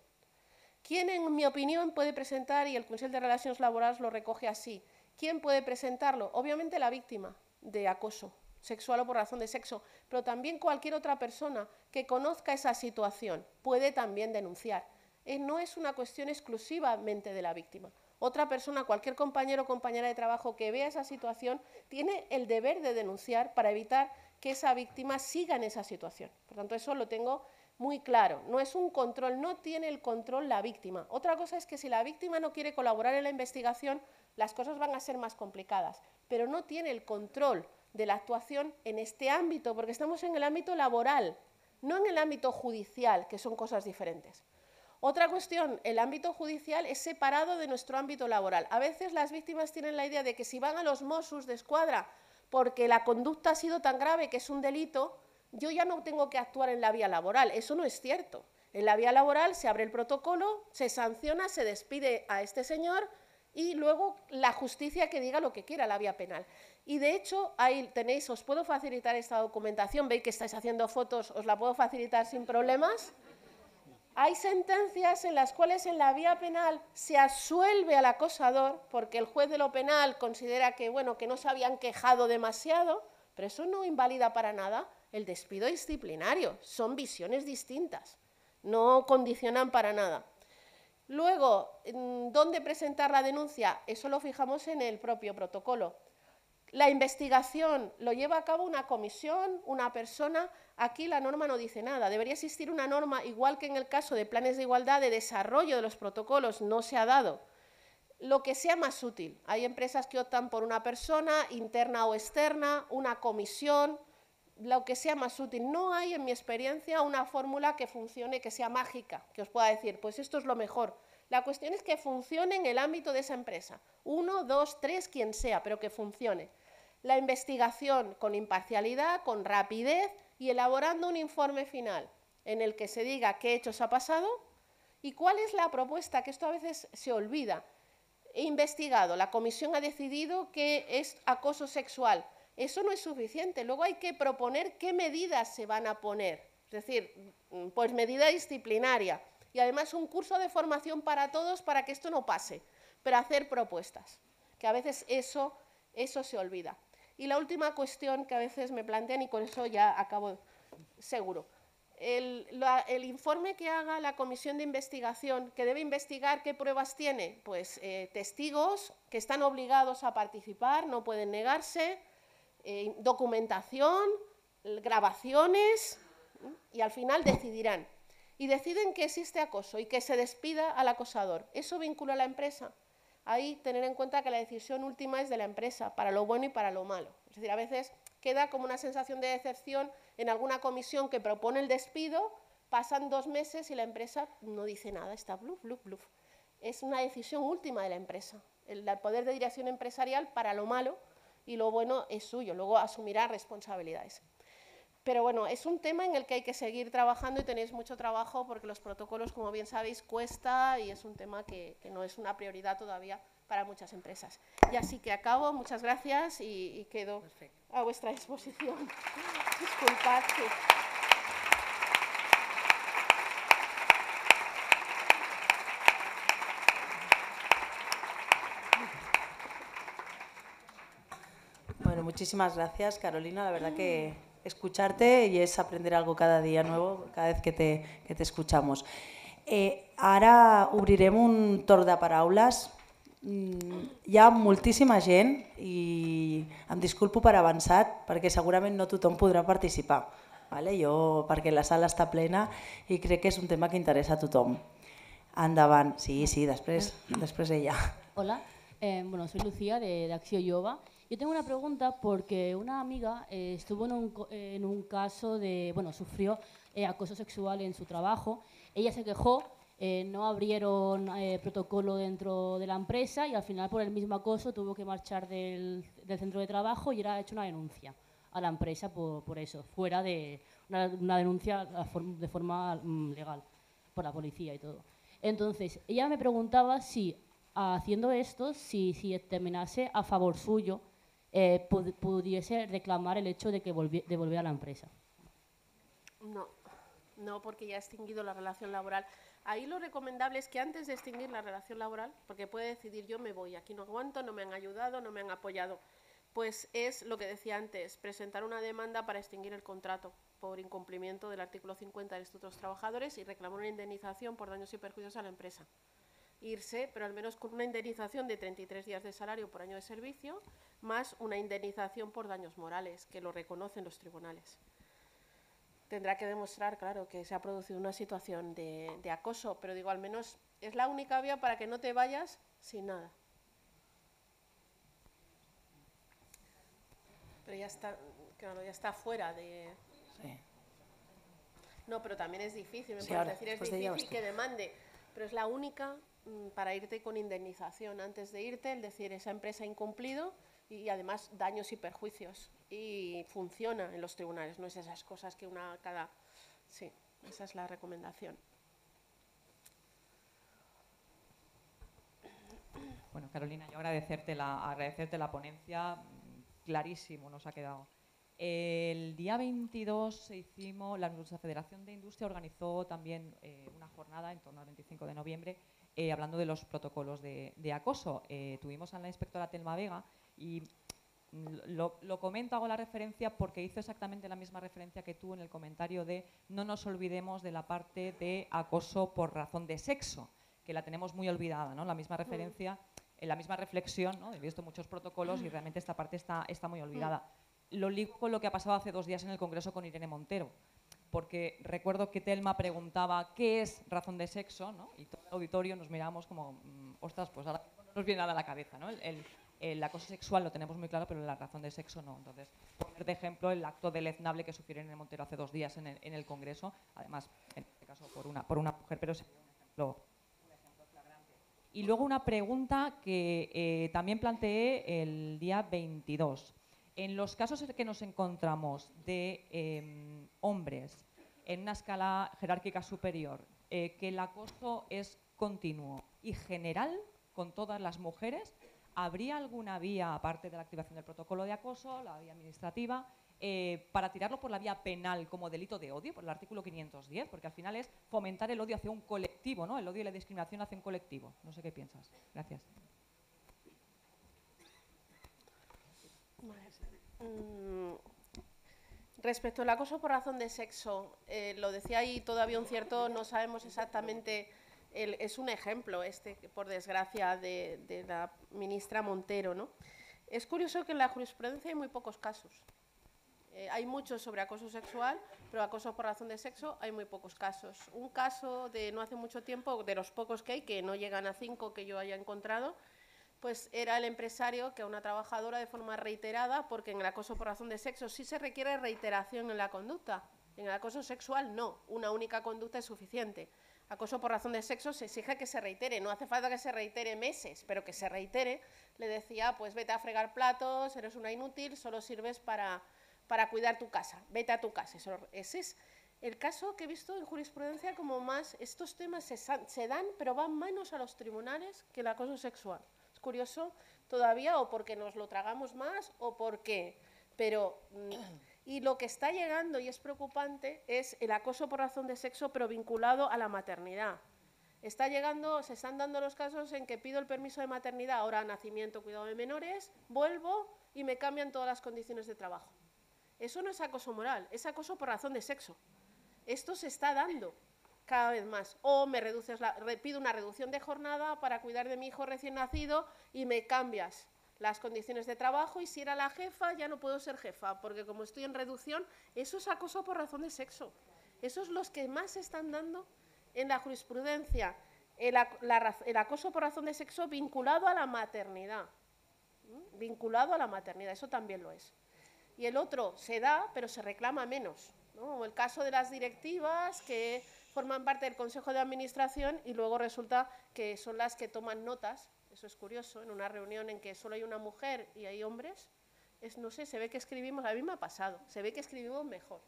[SPEAKER 7] ¿Quién, en mi opinión, puede presentar, y el Consell de Relacions Laborals lo recoge así, quién puede presentarlo? Obviamente la víctima de acoso sexual o por razón de sexo, pero también cualquier otra persona que conozca esa situación puede también denunciar. No es una cuestión exclusivamente de la víctima. Otra persona, cualquier compañero o compañera de trabajo que vea esa situación, tiene el deber de denunciar para evitar que esa víctima siga en esa situación. Por tanto, eso lo tengo muy claro. No es un control, no tiene el control la víctima. Otra cosa es que si la víctima no quiere colaborar en la investigación, las cosas van a ser más complicadas, pero no tiene el control de la actuación en este ámbito, porque estamos en el ámbito laboral, no en el ámbito judicial, que son cosas diferentes. Otra cuestión, el ámbito judicial es separado de nuestro ámbito laboral. A veces las víctimas tienen la idea de que si van a los Mossos d'Esquadra porque la conducta ha sido tan grave que es un delito, yo ya no tengo que actuar en la vía laboral. Eso no es cierto. En la vía laboral se abre el protocolo, se sanciona, se despide a este señor y luego la justicia que diga lo que quiera, la vía penal. Y de hecho, ahí tenéis, os puedo facilitar esta documentación, veis que estáis haciendo fotos, os la puedo facilitar sin problemas. Hay sentencias en las cuales en la vía penal se absuelve al acosador porque el juez de lo penal considera que, bueno, que no se habían quejado demasiado, pero eso no invalida para nada el despido disciplinario. Son visiones distintas, no condicionan para nada. Luego, ¿dónde presentar la denuncia? Eso lo fijamos en el propio protocolo. La investigación lo lleva a cabo una comisión, una persona. Aquí la norma no dice nada. Debería existir una norma, igual que en el caso de planes de igualdad, de desarrollo de los protocolos, no se ha dado. Lo que sea más útil. Hay empresas que optan por una persona, interna o externa, una comisión, lo que sea más útil. No hay, en mi experiencia, una fórmula que funcione, que sea mágica, que os pueda decir, pues esto es lo mejor. La cuestión es que funcione en el ámbito de esa empresa. 1, 2, 3, quien sea, pero que funcione. La investigación con imparcialidad, con rapidez y elaborando un informe final en el que se diga qué hechos ha pasado y cuál es la propuesta, que esto a veces se olvida. He investigado, la comisión ha decidido que es acoso sexual. Eso no es suficiente. Luego hay que proponer qué medidas se van a poner. Es decir, pues medida disciplinaria. Y además un curso de formación para todos para que esto no pase, pero hacer propuestas, que a veces eso se olvida. Y la última cuestión que a veces me plantean, y con eso ya acabo seguro, el informe que haga la comisión de investigación, que debe investigar qué pruebas tiene, pues testigos que están obligados a participar, no pueden negarse, documentación, grabaciones, y al final decidirán. Y deciden que existe acoso y que se despida al acosador. ¿Eso vincula a la empresa? Ahí tener en cuenta que la decisión última es de la empresa, para lo bueno y para lo malo. Es decir, a veces queda como una sensación de decepción en alguna comisión que propone el despido, pasan 2 meses y la empresa no dice nada, está bluf, bluf, bluf. Es una decisión última de la empresa. El poder de dirección empresarial para lo malo y lo bueno es suyo, luego asumirá responsabilidades. Pero bueno, es un tema en el que hay que seguir trabajando y tenéis mucho trabajo porque los protocolos, como bien sabéis, cuesta y es un tema que no es una prioridad todavía para muchas empresas. Y así que acabo, muchas gracias y quedo a vuestra disposición. Disculpad.
[SPEAKER 6] Bueno, muchísimas gracias, Carolina. La verdad que escucharte y es aprender algo cada día nuevo, cada vez que te escuchamos. Ara obrirem un torn de paraules. Hi ha moltíssima gent i em disculpo per avançat perquè segurament no tothom podrà participar, perquè la sala està plena i crec que és un tema que interessa a tothom. Endavant. Sí, després ella.
[SPEAKER 9] Hola, bueno, soy Lucía de Acció Jove. Yo tengo una pregunta porque una amiga estuvo en un caso de, bueno, sufrió acoso sexual en su trabajo. Ella se quejó no abrieron protocolo dentro de la empresa y al final por el mismo acoso tuvo que marchar del centro de trabajo y era hecho una denuncia a la empresa por eso, fuera de una denuncia de forma legal por la policía y todo. Entonces, ella me preguntaba si haciendo esto, si terminase a favor suyo, pudiese reclamar el hecho de que volviera a la empresa.
[SPEAKER 7] No, porque ya ha extinguido la relación laboral. Ahí lo recomendable es que antes de extinguir la relación laboral, porque puede decidir yo me voy, aquí no aguanto, no me han ayudado, no me han apoyado, pues es lo que decía antes, presentar una demanda para extinguir el contrato por incumplimiento del artículo 50 del Estatuto de los Trabajadores y reclamar una indemnización por daños y perjuicios a la empresa. Irse, pero al menos con una indemnización de 33 días de salario por año de servicio, más una indemnización por daños morales, que lo reconocen los tribunales. Tendrá que demostrar, claro, que se ha producido una situación de acoso, pero digo, al menos es la única vía para que no te vayas sin nada. Pero ya está, claro, ya está fuera de...
[SPEAKER 6] Sí.
[SPEAKER 7] No, pero también es difícil, me
[SPEAKER 6] Sí,
[SPEAKER 7] puedes
[SPEAKER 6] ahora,
[SPEAKER 7] decir, es
[SPEAKER 6] después de ella
[SPEAKER 7] difícil
[SPEAKER 6] vas tú.
[SPEAKER 7] que demande, pero es la única para irte con indemnización. Antes de irte, el decir, esa empresa ha incumplido y además daños y perjuicios. Y funciona en los tribunales, no es esas cosas que una cada... Sí, esa es la recomendación.
[SPEAKER 10] Bueno, Carolina, yo agradecerte la ponencia, clarísimo nos ha quedado. El día 22 nuestra Federación de Industria organizó también una jornada en torno al 25 de noviembre hablando de los protocolos de acoso. Tuvimos a la inspectora Telma Vega y lo comento, hago la referencia porque hizo exactamente la misma referencia que tú en el comentario de no nos olvidemos de la parte de acoso por razón de sexo, que la tenemos muy olvidada, ¿no? La misma referencia, la misma reflexión, ¿no? He visto muchos protocolos y realmente esta parte está muy olvidada. Lo ligo con lo que ha pasado hace 2 días en el Congreso con Irene Montero, porque recuerdo que Telma preguntaba qué es razón de sexo, ¿no? Y todo el auditorio nos miramos como, ostras, pues ahora no nos viene nada a la cabeza, ¿no? El acoso sexual lo tenemos muy claro, pero la razón de sexo no. Entonces, poner de ejemplo el acto deleznable que sufrió Irene Montero hace 2 días en el Congreso, además, en este caso por una mujer, pero sería un ejemplo flagrante. Y luego una pregunta que también planteé el día 22. En los casos en que nos encontramos de hombres en una escala jerárquica superior, que el acoso es continuo y general con todas las mujeres, ¿habría alguna vía, aparte de la activación del protocolo de acoso, la vía administrativa, para tirarlo por la vía penal como delito de odio, por el artículo 510? Porque al final es fomentar el odio hacia un colectivo, ¿no? El odio y la discriminación hacia un colectivo. No sé qué piensas. Gracias.
[SPEAKER 7] Respecto al acoso por razón de sexo, lo decía ahí todavía un cierto, no sabemos exactamente, es un ejemplo por desgracia, de la ministra Montero, ¿no? Es curioso que en la jurisprudencia hay muy pocos casos. Hay muchos sobre acoso sexual, pero acoso por razón de sexo hay muy pocos casos. Un caso de no hace mucho tiempo, de los pocos que hay, que no llegan a 5 que yo haya encontrado, pues era el empresario que a una trabajadora de forma reiterada, porque en el acoso por razón de sexo sí se requiere reiteración en la conducta, en el acoso sexual no, una única conducta es suficiente. Acoso por razón de sexo se exige que se reitere, no hace falta que se reitere meses, pero que se reitere. Le decía, pues vete a fregar platos, eres una inútil, solo sirves para cuidar tu casa, vete a tu casa. Ese es el caso que he visto en jurisprudencia como más, estos temas se dan, pero van menos a los tribunales que el acoso sexual. Es curioso todavía, o porque nos lo tragamos más, o porque... Pero, y lo que está llegando, y es preocupante, es el acoso por razón de sexo, pero vinculado a la maternidad. Está llegando, se están dando los casos en que pido el permiso de maternidad, ahora nacimiento, cuidado de menores, vuelvo y me cambian todas las condiciones de trabajo. Eso no es acoso moral, es acoso por razón de sexo. Esto se está dando cada vez más. O me pido una reducción de jornada para cuidar de mi hijo recién nacido y me cambias las condiciones de trabajo, y si era la jefa ya no puedo ser jefa, porque como estoy en reducción, eso es acoso por razón de sexo. Esos son los que más se están dando en la jurisprudencia, el acoso por razón de sexo vinculado a la maternidad. Vinculado a la maternidad, eso también lo es. Y el otro se da, pero se reclama menos. ¿no? O el caso de las directivas que forman parte del Consejo de Administración y luego resulta que son las que toman notas. Eso es curioso, en una reunión en que solo hay una mujer y hay hombres, no sé, se ve que escribimos, a mí me ha pasado, se ve que escribimos mejor,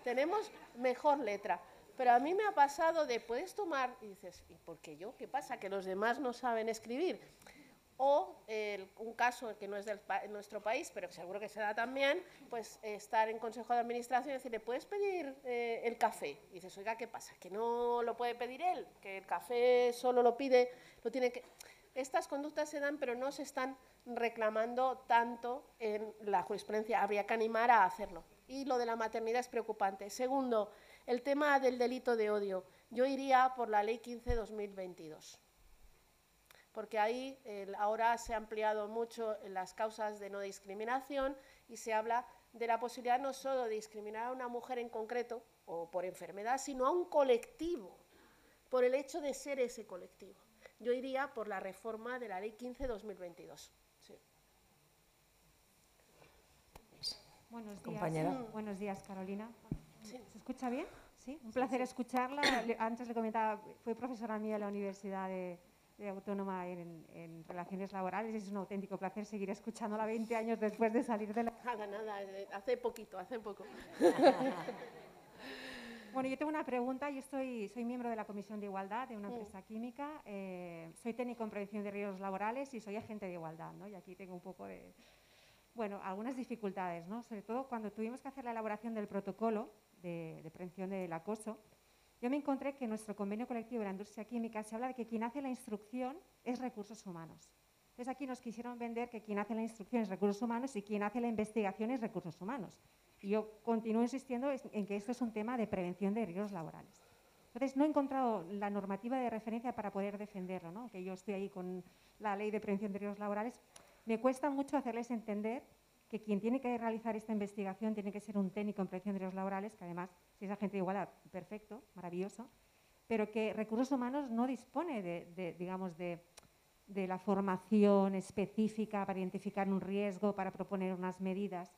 [SPEAKER 7] tenemos mejor letra, pero a mí me ha pasado de, puedes tomar, y dices, ¿y por qué yo? ¿Qué pasa? ¿Que los demás no saben escribir? O un caso que no es de nuestro país, pero que seguro que se da también, pues estar en Consejo de Administración y decirle, ¿puedes pedir el café? Y dices, oiga, ¿qué pasa? ¿Que no lo puede pedir él? ¿Que el café solo lo pide, lo tiene que...? Estas conductas se dan, pero no se están reclamando tanto en la jurisprudencia. Habría que animar a hacerlo. Y lo de la maternidad es preocupante. Segundo, el tema del delito de odio. Yo iría por la Ley 15/2022. Porque ahí ahora se ha ampliado mucho las causas de no discriminación y se habla de la posibilidad no solo de discriminar a una mujer en concreto o por enfermedad, sino a un colectivo, por el hecho de ser ese colectivo. Yo iría por la reforma de la Ley 15/2022. Sí.
[SPEAKER 11] Buenos días.
[SPEAKER 6] Compañera.
[SPEAKER 11] Buenos días, Carolina.
[SPEAKER 7] Sí.
[SPEAKER 11] ¿Se escucha bien? Sí, un placer escucharla. Antes le comentaba, fue profesora mía en la Universidad de Autónoma en Relaciones Laborales. Es un auténtico placer seguir escuchándola 20 años después de salir de la...
[SPEAKER 7] Nada, hace poco.
[SPEAKER 11] Bueno, yo tengo una pregunta. Yo soy miembro de la Comisión de Igualdad de una empresa química. Soy técnico en prevención de riesgos laborales y soy agente de igualdad, ¿no? Y aquí tengo un poco de... Bueno, algunas dificultades, ¿no? Sobre todo cuando tuvimos que hacer la elaboración del protocolo de prevención del acoso, yo me encontré que en nuestro convenio colectivo de la industria química se habla de que quien hace la instrucción es recursos humanos. Entonces aquí nos quisieron vender que quien hace la instrucción es recursos humanos y quien hace la investigación es recursos humanos. Y yo continúo insistiendo en que esto es un tema de prevención de riesgos laborales. Entonces no he encontrado la normativa de referencia para poder defenderlo, ¿no? Que yo estoy ahí con la ley de prevención de riesgos laborales. Me cuesta mucho hacerles entender que quien tiene que realizar esta investigación tiene que ser un técnico en prevención de riesgos laborales, que además, si es agente de igualdad, perfecto, maravilloso, pero que recursos humanos no dispone de la formación específica para identificar un riesgo, para proponer unas medidas.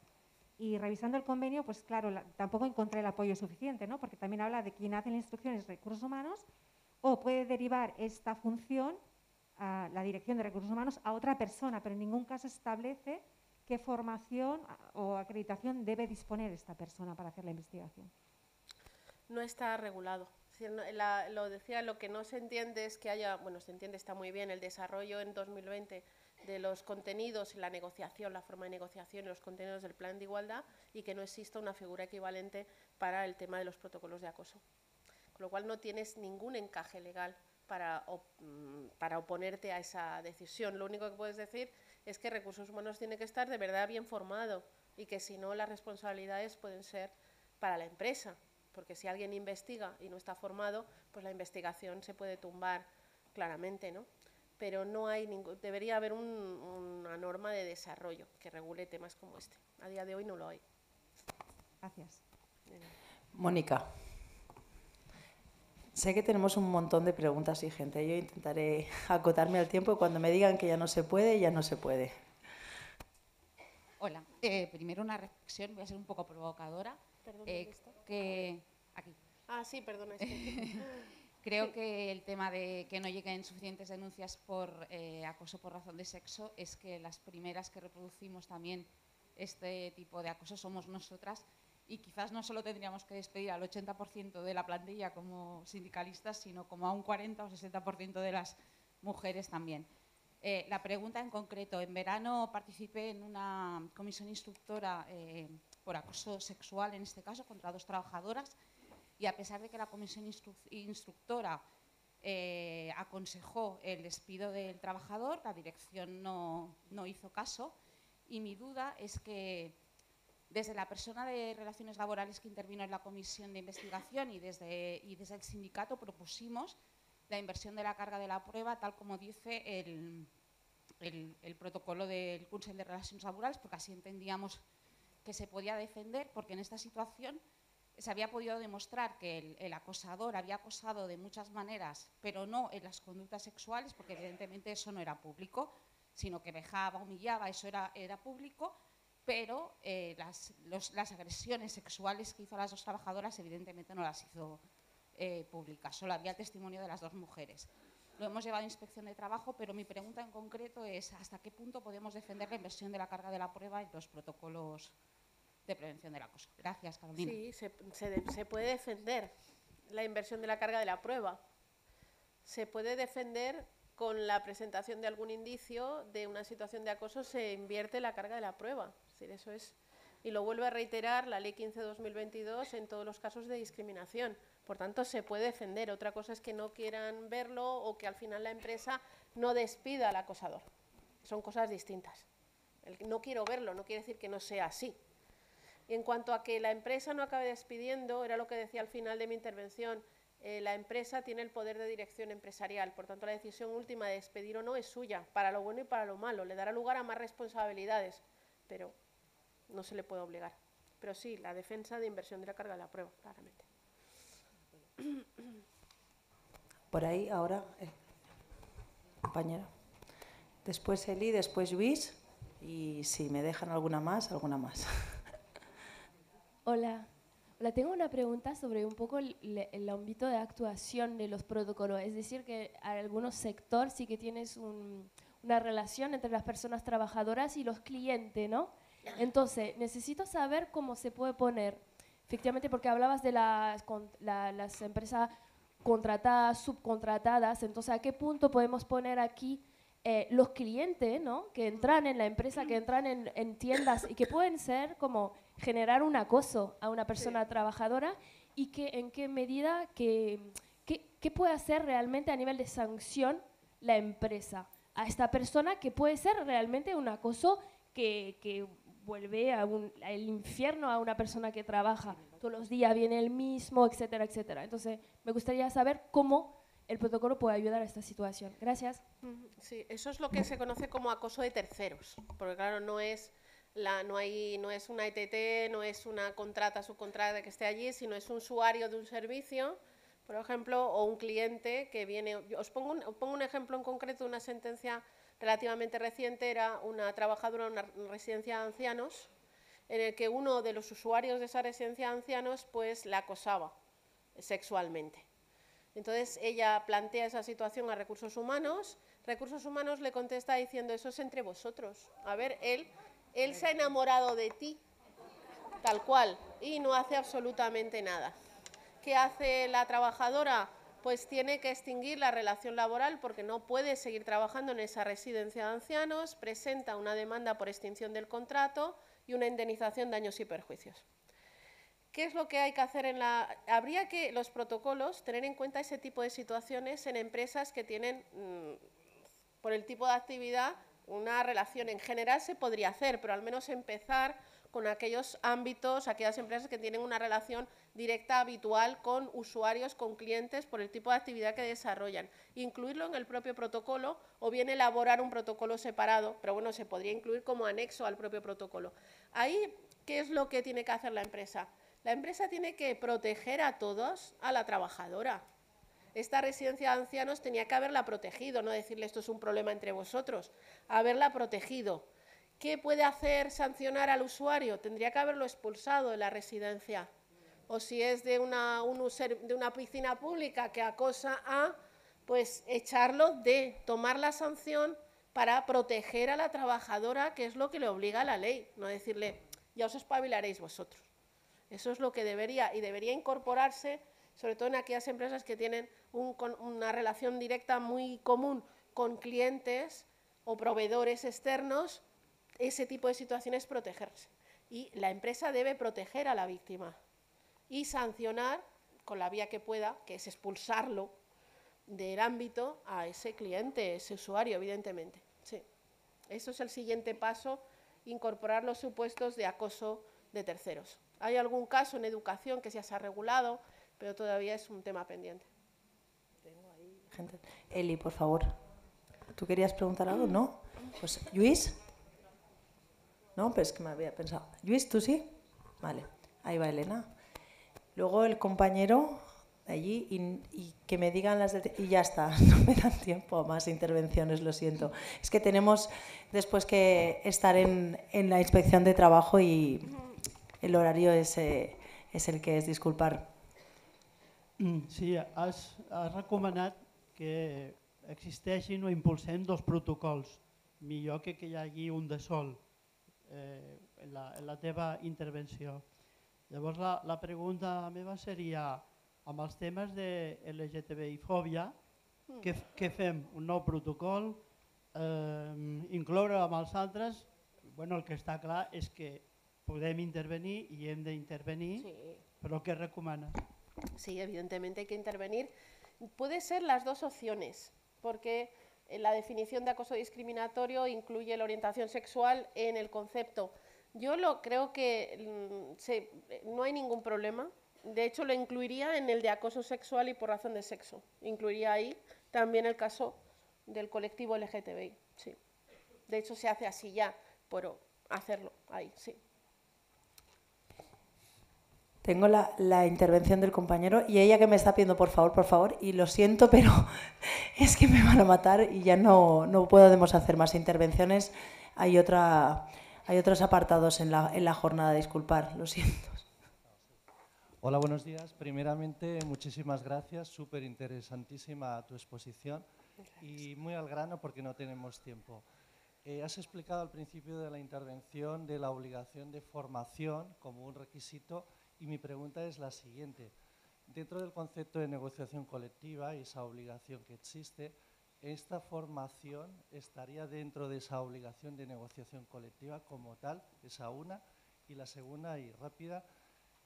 [SPEAKER 11] Y revisando el convenio, pues claro, tampoco encontré el apoyo suficiente, ¿no? Porque también habla de quien hace la instrucción es recursos humanos o puede derivar esta función, a la dirección de recursos humanos, a otra persona, pero en ningún caso establece qué formación o acreditación debe disponer esta persona para hacer la investigación.
[SPEAKER 7] No está regulado. Lo decía, lo que no se entiende es que haya, bueno, se entiende, está muy bien, el desarrollo en 2020 de los contenidos, la negociación, la forma de negociación y los contenidos del plan de igualdad y que no exista una figura equivalente para el tema de los protocolos de acoso. Con lo cual no tienes ningún encaje legal para oponerte a esa decisión. Lo único que puedes decir es que recursos humanos tiene que estar de verdad bien formado y que si no las responsabilidades pueden ser para la empresa, porque si alguien investiga y no está formado, pues la investigación se puede tumbar claramente, ¿no? Pero no hay debería haber una norma de desarrollo que regule temas como este. A día de hoy no lo hay.
[SPEAKER 11] Gracias.
[SPEAKER 6] Mónica. Sé que tenemos un montón de preguntas y gente. Yo intentaré acotarme al tiempo y cuando me digan que ya no se puede, ya no se puede.
[SPEAKER 12] Hola. Primero una reflexión, voy a ser un poco provocadora.
[SPEAKER 7] Perdón, ¿dónde está?
[SPEAKER 12] Aquí.
[SPEAKER 7] Ah, sí, perdona.
[SPEAKER 12] Creo que el tema de que no lleguen suficientes denuncias por acoso por razón de sexo es que las primeras que reproducimos también este tipo de acoso somos nosotras y quizás no solo tendríamos que despedir al 80% de la plantilla como sindicalistas, sino como a un 40 o 60% de las mujeres también. La pregunta en concreto, en verano participé en una comisión instructora por acoso sexual, en este caso, contra 2 trabajadoras, y a pesar de que la comisión instructora aconsejó el despido del trabajador, la dirección no hizo caso, y mi duda es que desde la persona de Relaciones Laborales que intervino en la comisión de investigación y desde el sindicato propusimos la inversión de la carga de la prueba, tal como dice el protocolo del Consell de Relaciones Laborales, porque así entendíamos que se podía defender, porque en esta situación se había podido demostrar que el acosador había acosado de muchas maneras, pero no en las conductas sexuales, porque evidentemente eso no era público, sino que vejaba, humillaba, eso era público, pero las agresiones sexuales que hizo a las dos trabajadoras evidentemente no las hizo públicas, solo había el testimonio de las dos mujeres. Lo hemos llevado a Inspección de Trabajo, pero mi pregunta en concreto es ¿hasta qué punto podemos defender la inversión de la carga de la prueba y los protocolos de prevención del acoso? Gracias, Carolina.
[SPEAKER 7] Sí, se puede defender la inversión de la carga de la prueba. Se puede defender con la presentación de algún indicio de una situación de acoso, se invierte la carga de la prueba. Es decir, eso es, y lo vuelve a reiterar la Ley 15/2022 en todos los casos de discriminación. Por tanto, se puede defender. Otra cosa es que no quieran verlo o que al final la empresa no despida al acosador. Son cosas distintas. El no quiero verlo no quiere decir que no sea así. Y en cuanto a que la empresa no acabe despidiendo, era lo que decía al final de mi intervención, la empresa tiene el poder de dirección empresarial, por tanto la decisión última de despedir o no es suya, para lo bueno y para lo malo, le dará lugar a más responsabilidades, pero no se le puede obligar. Pero sí, la defensa de inversión de la carga de la prueba, claramente.
[SPEAKER 13] Por ahí ahora, compañera. Después Eli, después Luis, y si me dejan alguna más, alguna más.
[SPEAKER 14] Hola. Hola, tengo una pregunta sobre un poco el ámbito de actuación de los protocolos. Es decir, que en algunos sectores sí que tienes una relación entre las personas trabajadoras y los clientes, ¿no? Entonces, necesito saber cómo se puede poner, efectivamente, porque hablabas de las empresas contratadas, subcontratadas, entonces, ¿a qué punto podemos poner aquí los clientes, ¿no? Que entran en la empresa, que entran en tiendas y que pueden ser como generar un acoso a una persona trabajadora y que en qué medida, qué puede hacer realmente a nivel de sanción la empresa a esta persona que puede ser realmente un acoso que vuelve al infierno a una persona que trabaja todos los días, viene el mismo, etcétera, etcétera. Entonces, me gustaría saber cómo el protocolo puede ayudar a esta situación. Gracias.
[SPEAKER 7] Sí, eso es lo que se conoce como acoso de terceros, porque claro, no es una ETT, no es una contrata, subcontrata que esté allí, sino es un usuario de un servicio, por ejemplo, o un cliente que viene. Os pongo un ejemplo en concreto de una sentencia relativamente reciente, era una trabajadora de una residencia de ancianos, en el que uno de los usuarios de esa residencia de ancianos pues la acosaba sexualmente. Entonces ella plantea esa situación a Recursos Humanos le contesta diciendo eso es entre vosotros. A ver, él se ha enamorado de ti, tal cual, y no hace absolutamente nada. ¿Qué hace la trabajadora? Pues tiene que extinguir la relación laboral porque no puede seguir trabajando en esa residencia de ancianos, presenta una demanda por extinción del contrato y una indemnización de daños y perjuicios. ¿Qué es lo que hay que hacer Habría que los protocolos tener en cuenta ese tipo de situaciones en empresas que tienen, por el tipo de actividad, una relación. En general se podría hacer, pero al menos empezar con aquellos ámbitos, aquellas empresas que tienen una relación directa, habitual, con usuarios, con clientes, por el tipo de actividad que desarrollan. Incluirlo en el propio protocolo o bien elaborar un protocolo separado, pero bueno, se podría incluir como anexo al propio protocolo. Ahí, ¿qué es lo que tiene que hacer la empresa? La empresa tiene que proteger a todos a la trabajadora. Esta residencia de ancianos tenía que haberla protegido, no decirle esto es un problema entre vosotros, haberla protegido. ¿Qué puede hacer sancionar al usuario? Tendría que haberlo expulsado de la residencia. O si es de una piscina pública que acosa pues echarlo, tomar la sanción para proteger a la trabajadora, que es lo que le obliga a la ley, no decirle ya os espabilaréis vosotros. Eso es lo que debería incorporarse, sobre todo en aquellas empresas que tienen una relación directa muy común con clientes o proveedores externos. Ese tipo de situaciones protegerse. Y la empresa debe proteger a la víctima y sancionar con la vía que pueda, que es expulsarlo del ámbito a ese cliente, ese usuario, evidentemente. Sí. Eso es el siguiente paso, incorporar los supuestos de acoso de terceros. Hay algún caso en educación que ya se ha regulado, pero todavía es un tema pendiente.
[SPEAKER 13] Eli, por favor. ¿Tú querías preguntar algo? ¿No? Pues, Luis. No, pero es que me había pensado. Luis, ¿tú sí? Vale, ahí va Elena. Luego el compañero
[SPEAKER 6] de allí y que me digan las y ya está, no me dan tiempo a más intervenciones, lo siento. Es que tenemos después que estar en la inspección de trabajo y el horario es el que es, disculpar.
[SPEAKER 15] Sí, has recomanat que existeixin o impulsem 2 protocols. Millor que hi hagi un de sol en la teva intervenció. Llavors la pregunta meva seria, amb els temes de LGTBI-fòbia, què fem? Un nou protocol? Incloure amb els altres? El que està clar és que podem intervenir i hem d'intervenir, però què recomana?
[SPEAKER 7] Sí, evidentemente hay que intervenir. Puede ser las dos opciones, porque la definición de acoso discriminatorio incluye la orientación sexual en el concepto. Yo creo que no hay ningún problema. De hecho, lo incluiría en el de acoso sexual y por razón de sexo. Incluiría ahí también el caso del colectivo LGTBI. Sí. De hecho, se hace así ya, pero hacerlo ahí, sí.
[SPEAKER 6] Tengo la intervención del compañero y ella que me está pidiendo por favor, y lo siento, pero es que me van a matar y ya no podemos hacer más intervenciones. Hay otros apartados en la jornada, disculpar, lo siento.
[SPEAKER 16] Hola, buenos días. Primeramente, muchísimas gracias, súper interesantísima tu exposición y muy al grano porque no tenemos tiempo. Has explicado al principio de la intervención de la obligación de formación como un requisito. Y mi pregunta es la siguiente. Dentro del concepto de negociación colectiva y esa obligación que existe, ¿esta formación estaría dentro de esa obligación de negociación colectiva como tal? Esa una. Y la segunda y rápida,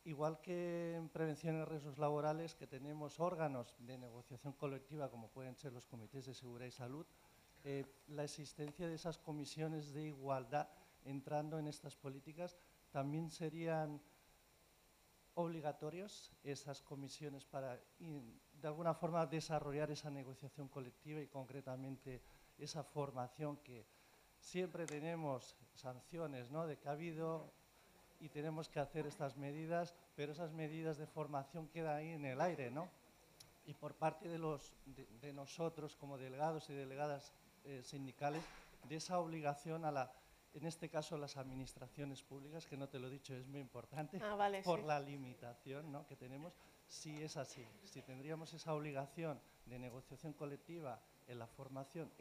[SPEAKER 16] igual que en prevención de riesgos laborales, que tenemos órganos de negociación colectiva como pueden ser los comités de seguridad y salud, la existencia de esas comisiones de igualdad entrando en estas políticas también serían obligatorios esas comisiones para de alguna forma desarrollar esa negociación colectiva y concretamente esa formación que siempre tenemos sanciones, ¿no? De que ha habido y tenemos que hacer estas medidas, pero esas medidas de formación quedan ahí en el aire, ¿no? Y por parte de nosotros como delegados y delegadas sindicales, de esa obligación en este caso las administraciones públicas, que no te lo he dicho, es muy importante,
[SPEAKER 7] vale,
[SPEAKER 16] por
[SPEAKER 7] sí.
[SPEAKER 16] la limitación, ¿no?, que tenemos, si es así, si tendríamos esa obligación de negociación colectiva en la formación,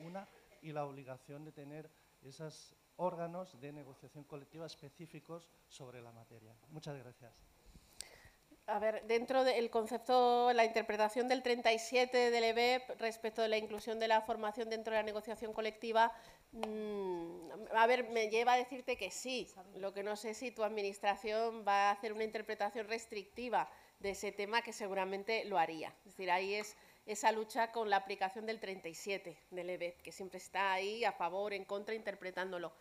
[SPEAKER 16] y la obligación de tener esos órganos de negociación colectiva específicos sobre la materia. Muchas gracias.
[SPEAKER 7] A ver, dentro del concepto, la interpretación del 37 del EBEP respecto de la inclusión de la formación dentro de la negociación colectiva, a ver, me lleva a decirte que sí. Lo que no sé si tu administración va a hacer una interpretación restrictiva de ese tema, que seguramente lo haría. Es decir, ahí es esa lucha con la aplicación del 37 del EBEP, que siempre está ahí a favor, en contra, interpretándolo.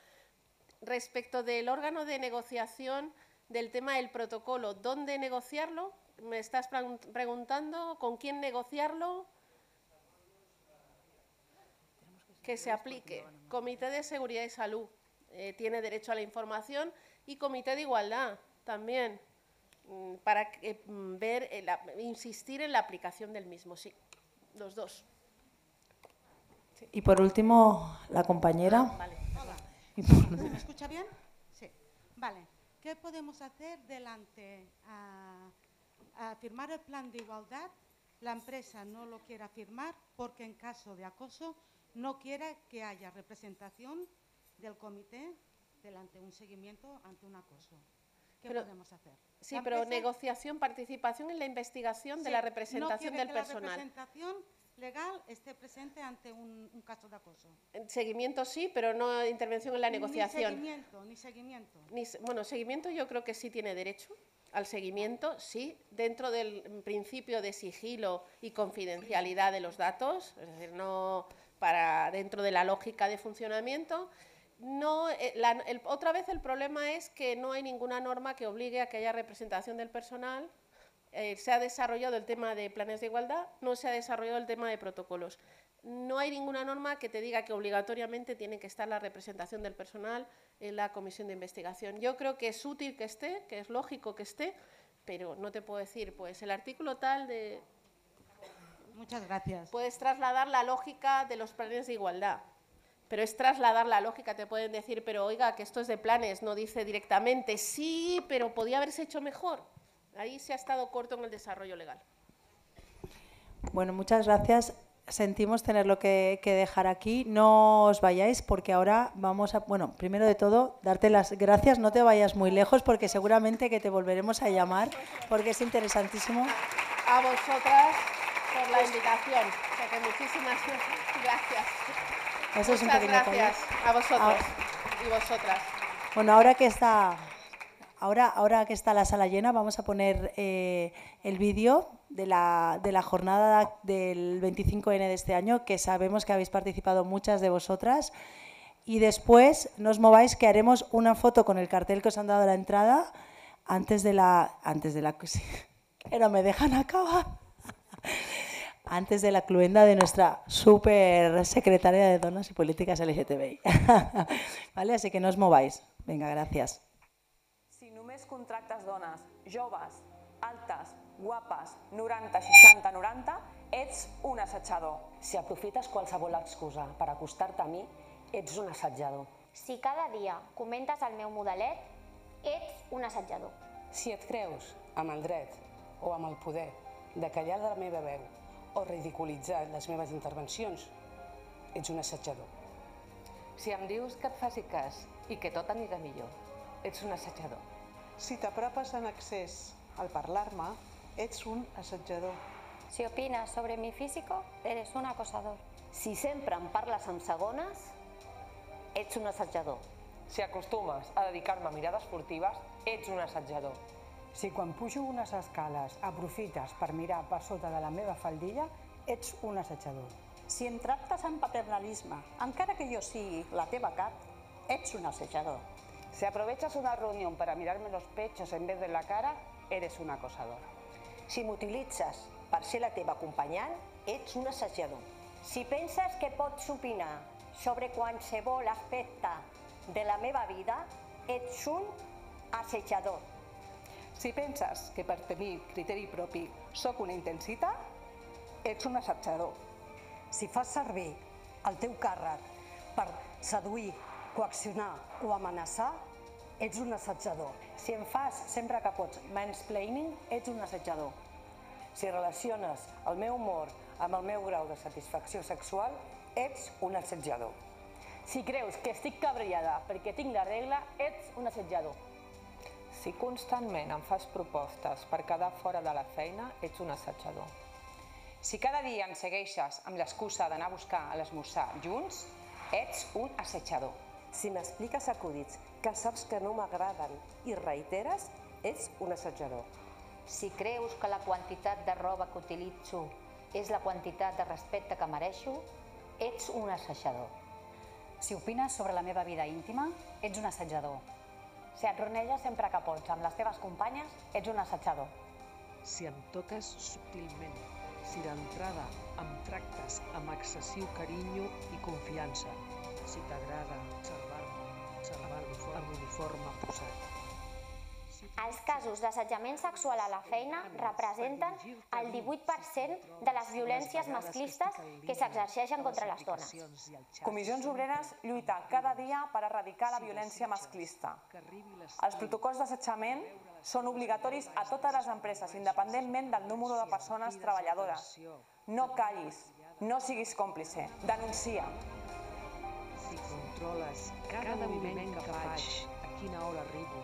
[SPEAKER 7] Respecto del órgano de negociación, del tema del protocolo, ¿dónde negociarlo? Me estás preguntando, ¿con quién negociarlo? Que se aplique. Comité de Seguridad y Salud tiene derecho a la información y Comité de Igualdad también, para insistir en la aplicación del mismo, sí, los dos.
[SPEAKER 6] Sí. Y por último, la compañera.
[SPEAKER 17] Vale. Hola. ¿Se me escucha bien? Sí. Vale. ¿Qué podemos hacer delante a firmar el plan de igualdad? La empresa no lo quiera firmar porque en caso de acoso no quiera que haya representación del comité delante de un seguimiento ante un acoso. ¿Qué podemos hacer?
[SPEAKER 7] Sí, pero negociación, participación en la investigación de la representación del personal.
[SPEAKER 17] La representación legal esté presente ante un caso de acoso.
[SPEAKER 7] Seguimiento sí, pero no intervención en la negociación.
[SPEAKER 17] Ni seguimiento.
[SPEAKER 7] Bueno, seguimiento yo creo que sí tiene derecho al seguimiento, sí, dentro del principio de sigilo y confidencialidad de los datos, es decir, no dentro de la lógica de funcionamiento. No, otra vez el problema es que no hay ninguna norma que obligue a que haya representación del personal. Se ha desarrollado el tema de planes de igualdad, no se ha desarrollado el tema de protocolos. No hay ninguna norma que te diga que obligatoriamente tiene que estar la representación del personal en la comisión de investigación. Yo creo que es útil que esté, que es lógico que esté, pero no te puedo decir, pues el artículo tal de...
[SPEAKER 17] Muchas gracias.
[SPEAKER 7] Puedes trasladar la lógica de los planes de igualdad, pero es trasladar la lógica. Te pueden decir, pero oiga, que esto es de planes, no dice directamente, sí, pero podía haberse hecho mejor. Ahí se ha estado corto en el desarrollo legal.
[SPEAKER 6] Bueno, muchas gracias. Sentimos tenerlo que dejar aquí. No os vayáis porque ahora vamos a... Bueno, primero de todo, darte las gracias. No te vayas muy lejos porque seguramente que te volveremos a llamar porque es interesantísimo.
[SPEAKER 7] A vosotras por la invitación. O sea que muchísimas gracias.
[SPEAKER 6] Eso es un
[SPEAKER 7] Muchas
[SPEAKER 6] pequeño
[SPEAKER 7] gracias
[SPEAKER 6] taller.
[SPEAKER 7] a vosotros y vosotras.
[SPEAKER 6] Bueno, ahora que está la sala llena, vamos a poner el vídeo de la jornada del 25N de este año, que sabemos que habéis participado muchas de vosotras. Y después, no os mováis, que haremos una foto con el cartel que os han dado a la entrada que no me dejan acabar. Antes de la cluenda de nuestra super secretaria de Donas y Políticas LGTBI. ¿Vale? Así que no os mováis. Venga, gracias.
[SPEAKER 18] Si només contractes dones joves, altes, guapes, 90, 60, 90, ets un assetjador.
[SPEAKER 19] Si aprofites qualsevol excusa per acostar-te a mi, ets un assetjador.
[SPEAKER 5] Si cada dia comentes el meu modelet, ets un assetjador.
[SPEAKER 19] Si et creus amb el dret o amb el poder de callar la meva veu o ridiculitzar les meves intervencions, ets un assetjador.
[SPEAKER 2] Si em dius que et faci cas i que tot anirà millor, ets un assetjador.
[SPEAKER 20] Si t'apropes en excés al parlar-me, ets un assetjador.
[SPEAKER 5] Si opinas sobre mi físico, eres un acosador.
[SPEAKER 2] Si sempre em parles amb segones, ets un assetjador.
[SPEAKER 1] Si acostumes a dedicar-me a mirades furtives, ets un assetjador.
[SPEAKER 21] Si quan pujo unes escales aprofites per mirar per sota de la meva faldilla, ets un assetjador.
[SPEAKER 22] Si em tractes amb paternalisme, encara que jo sigui la teva cat, ets un assetjador.
[SPEAKER 23] Si aprovechas una reunión para mirarme los pechos en vez de la cara, eres un acosador.
[SPEAKER 2] Si m'utilitzes per ser la teva acompanyant, ets un assetjador.
[SPEAKER 24] Si penses que pots opinar sobre qualsevol aspecte de la meva vida, ets un assetjador.
[SPEAKER 3] Si penses que per tenir criteri propi sóc una intensita, ets un assetjador.
[SPEAKER 21] Si fas servir el teu càrrec per seduir, coaccionar o amenaçar, ets un assetjador.
[SPEAKER 6] Si em fas sempre que pots mansplaining, ets un assetjador.
[SPEAKER 21] Si relaciones el meu humor amb el meu grau de satisfacció sexual, ets un assetjador.
[SPEAKER 2] Si creus que estic cabreada perquè tinc la regla, ets un assetjador.
[SPEAKER 1] Si constantment em fas propostes per quedar fora de la feina, ets un assetjador.
[SPEAKER 18] Si cada dia em segueixes amb l'excusa d'anar a buscar a l'esmorzar junts, ets un assetjador.
[SPEAKER 2] Si m'expliques acudits que saps que no m'agraden i reiteres, ets un assetjador.
[SPEAKER 25] Si creus que la quantitat de roba que utilitzo és la quantitat de respecte que mereixo, ets un assetjador.
[SPEAKER 26] Si opines sobre la meva vida íntima, ets un assetjador.
[SPEAKER 2] Si et roneges sempre que pots amb les teves companyes, ets un assetjador.
[SPEAKER 4] Si em toques subtilment, si d'entrada em tractes amb excessiu carinyo i confiança, si t'agrada observar-me amb uniforme posat.
[SPEAKER 5] Els casos d'assetjament sexual a la feina representen el 18% de les violències masclistes que s'exerceixen contra les dones.
[SPEAKER 18] Comissions Obreres lluita cada dia per erradicar la violència masclista. Els protocols d'assetjament són obligatoris a totes les empreses, independentment del número de persones treballadores. No callis, no siguis còmplice, denuncia.
[SPEAKER 4] Si controles cada moviment que faig, a quina hora arribo,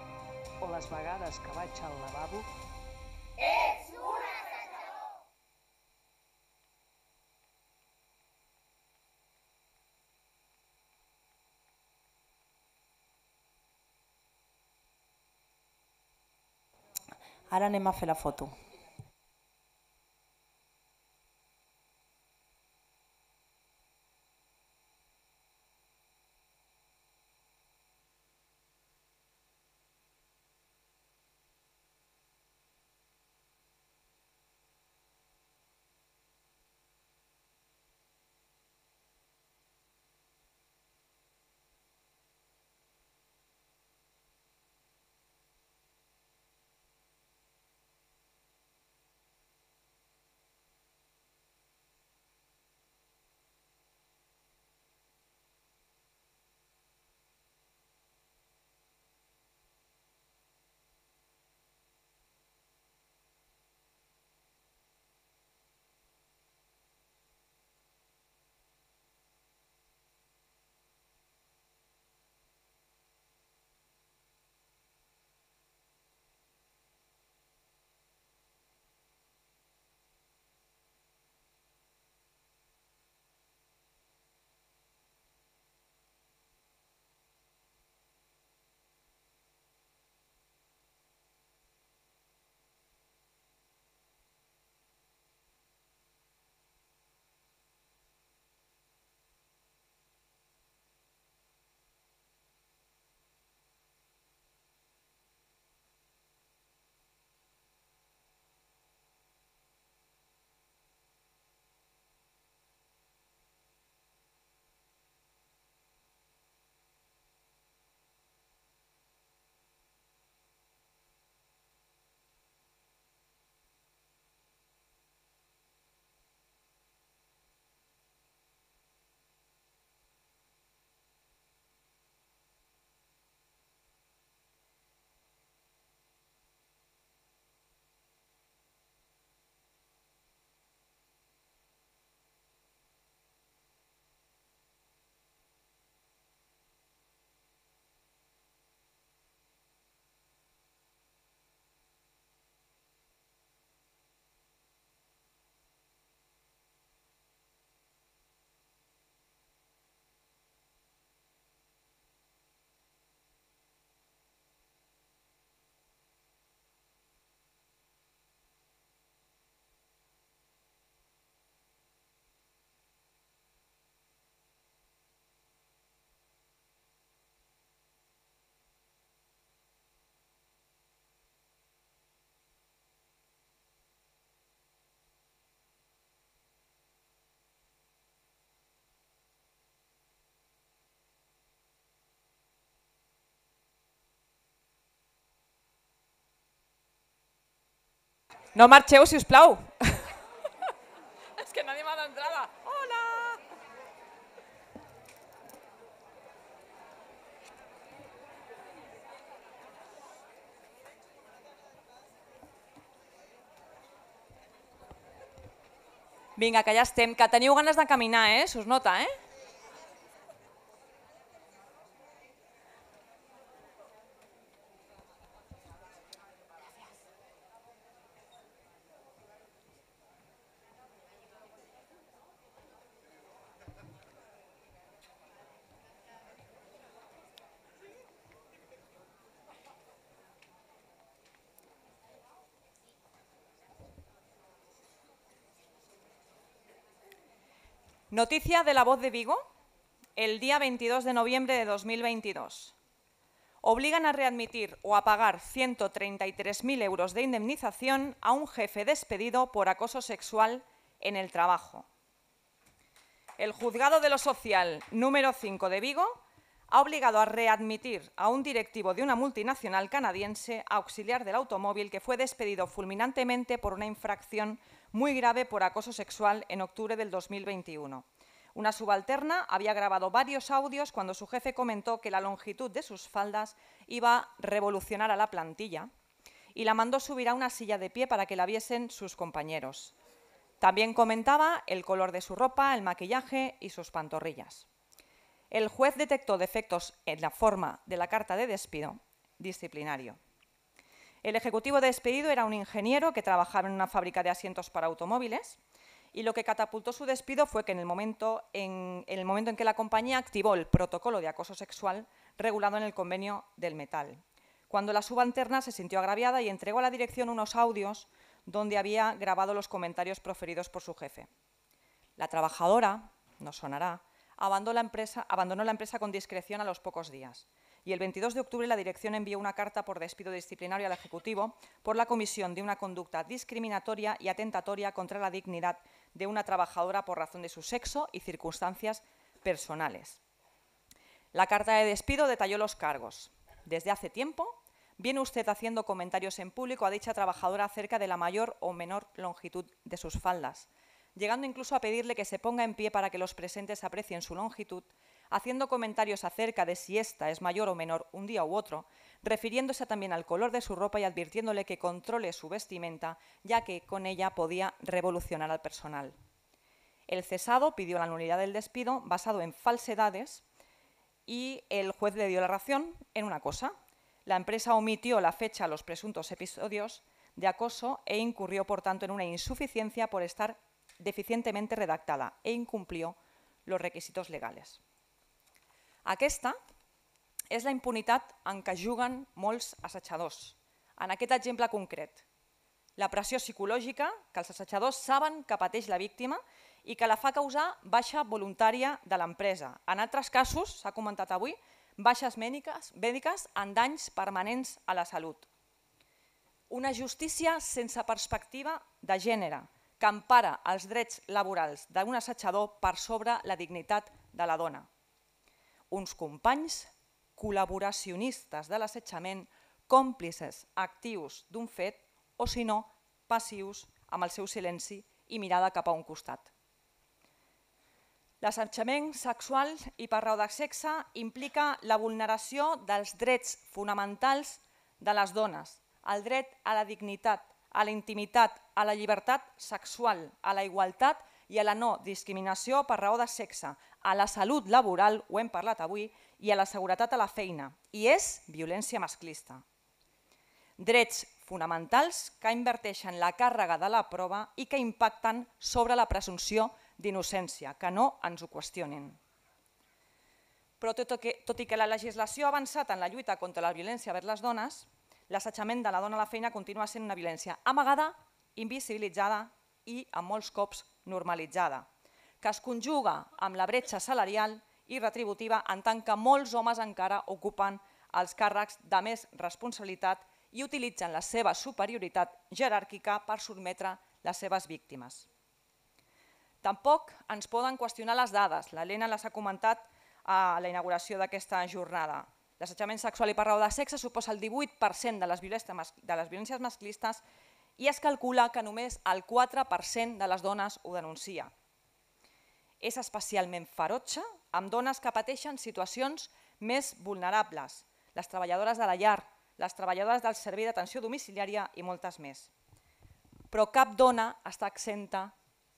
[SPEAKER 4] o les vegades que vaig al lavabo,
[SPEAKER 5] ets un assetjador!
[SPEAKER 6] Ara anem a fer la foto.
[SPEAKER 8] No marxeu, si us plau. És que nadie m'ha d'entrada. Hola! Vinga, que ja estem. Que teniu ganes de caminar, s'us nota, Noticia de La Voz de Vigo, el día 22 de noviembre de 2022. Obligan a readmitir o a pagar 133.000 euros de indemnización a un jefe despedido por acoso sexual en el trabajo. El Juzgado de lo Social número 5 de Vigo ha obligado a readmitir a un directivo de una multinacional canadiense auxiliar del automóvil que fue despedido fulminantemente por una infracción muy grave por acoso sexual en octubre del 2021. Una subalterna había grabado varios audios cuando su jefe comentó que la longitud de sus faldas iba a revolucionar a la plantilla y la mandó subir a una silla de pie para que la viesen sus compañeros. También comentaba el color de su ropa, el maquillaje y sus pantorrillas. El juez detectó defectos en la forma de la carta de despido disciplinario. El ejecutivo despedido era un ingeniero que trabajaba en una fábrica de asientos para automóviles y lo que catapultó su despido fue que en el momento en que la compañía activó el protocolo de acoso sexual regulado en el convenio del metal, cuando la subalterna se sintió agraviada y entregó a la dirección unos audios donde había grabado los comentarios proferidos por su jefe. La trabajadora, nos sonará, abandonó la empresa con discreción a los pocos días. Y el 22 de octubre la dirección envió una carta por despido disciplinario al Ejecutivo por la comisión de una conducta discriminatoria y atentatoria contra la dignidad de una trabajadora por razón de su sexo y circunstancias personales. La carta de despido detalló los cargos. Desde hace tiempo viene usted haciendo comentarios en público a dicha trabajadora acerca de la mayor o menor longitud de sus faldas, llegando incluso a pedirle que se ponga en pie para que los presentes aprecien su longitud, haciendo comentarios acerca de si ésta es mayor o menor un día u otro, refiriéndose también al color de su ropa y advirtiéndole que controle su vestimenta, ya que con ella podía revolucionar al personal. El cesado pidió la nulidad del despido basado en falsedades y el juez le dio la razón en una cosa. La empresa omitió la fecha a los presuntos episodios de acoso e incurrió, por tanto, en una insuficiencia por estar deficientemente redactada e incumplió los requisitos legals. Aquesta és la impunitat en què juguen molts assetjadors. En aquest exemple concret, la pressió psicològica que els assetjadors saben que pateix la víctima i que la fa causar baixa voluntària de l'empresa. En altres casos, s'ha comentat avui, baixes mèdiques en danys permanents a la salut. Una justícia sense perspectiva de gènere que empara els drets laborals d'un assetjador per sobre la dignitat de la dona. Uns companys col·laboracionistes de l'assetjament, còmplices actius d'un fet o, si no, passius amb el seu silenci i mirada cap a un costat. L'assetjament sexual i per raó de sexe implica la vulneració dels drets fonamentals de les dones, el dret a la dignitat, a la intimitat, a la llibertat sexual, a la igualtat i a la no discriminació per raó de sexe, a la salut laboral, ho hem parlat avui, i a la seguretat a la feina, i és violència masclista. Drets fonamentals que inverteixen la càrrega de la prova i que impacten sobre la presumpció d'innocència, que no ens ho qüestionen. Però tot i que la legislació ha avançat en la lluita contra la violència vers les dones, l'assetjament de la dona a la feina continua sent una violència amagada, invisibilitzada i, en molts cops, normalitzada, que es conjuga amb la bretxa salarial i retributiva en tant que molts homes encara ocupen els càrrecs de més responsabilitat i utilitzen la seva superioritat jeràrquica per sotmetre les seves víctimes. Tampoc ens poden qüestionar les dades. L'Helena les ha comentat a la inauguració d'aquesta jornada. L'assetjament sexual i per raó de sexe suposa el 18% de les violències masclistes i es calcula que només el 4% de les dones ho denuncia. És especialment ferotge amb dones que pateixen situacions més vulnerables, les treballadores de la llar, les treballadores del servei d'atenció domiciliària i moltes més. Però cap dona està exenta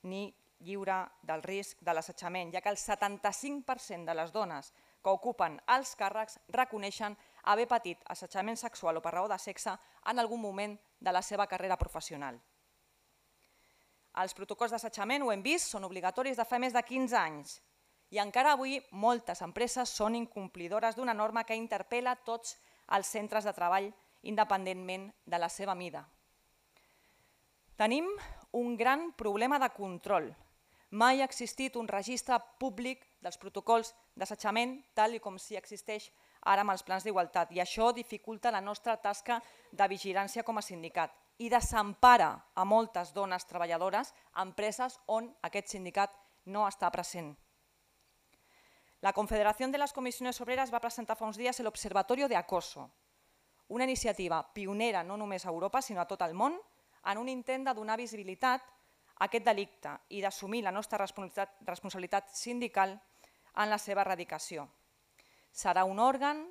[SPEAKER 8] ni lliure del risc de l'assetjament, ja que el 75% de les dones que ocupen els càrrecs reconeixen haver patit assetjament sexual o per raó de sexe en algun moment de la seva carrera professional. Els protocols d'assetjament, ho hem vist, són obligatoris de fa més de 15 anys i encara avui moltes empreses són incomplidores d'una norma que interpel·la tots els centres de treball independentment de la seva mida. Tenim un gran problema de control. Mai ha existit un registre públic dels protocols d'assetjament tal com si existeix ara amb els plans d'igualtat i això dificulta la nostra tasca de vigilància com a sindicat i desempara a moltes dones treballadores a empreses on aquest sindicat no està present. La Confederación de las Comisiones Obreras va presentar fa uns dies l'Observatorio de Acoso, una iniciativa pionera no només a Europa sinó a tot el món en un intent de donar visibilitat a aquest delicte i d'assumir la nostra responsabilitat sindical en la seva erradicació. Serà un òrgan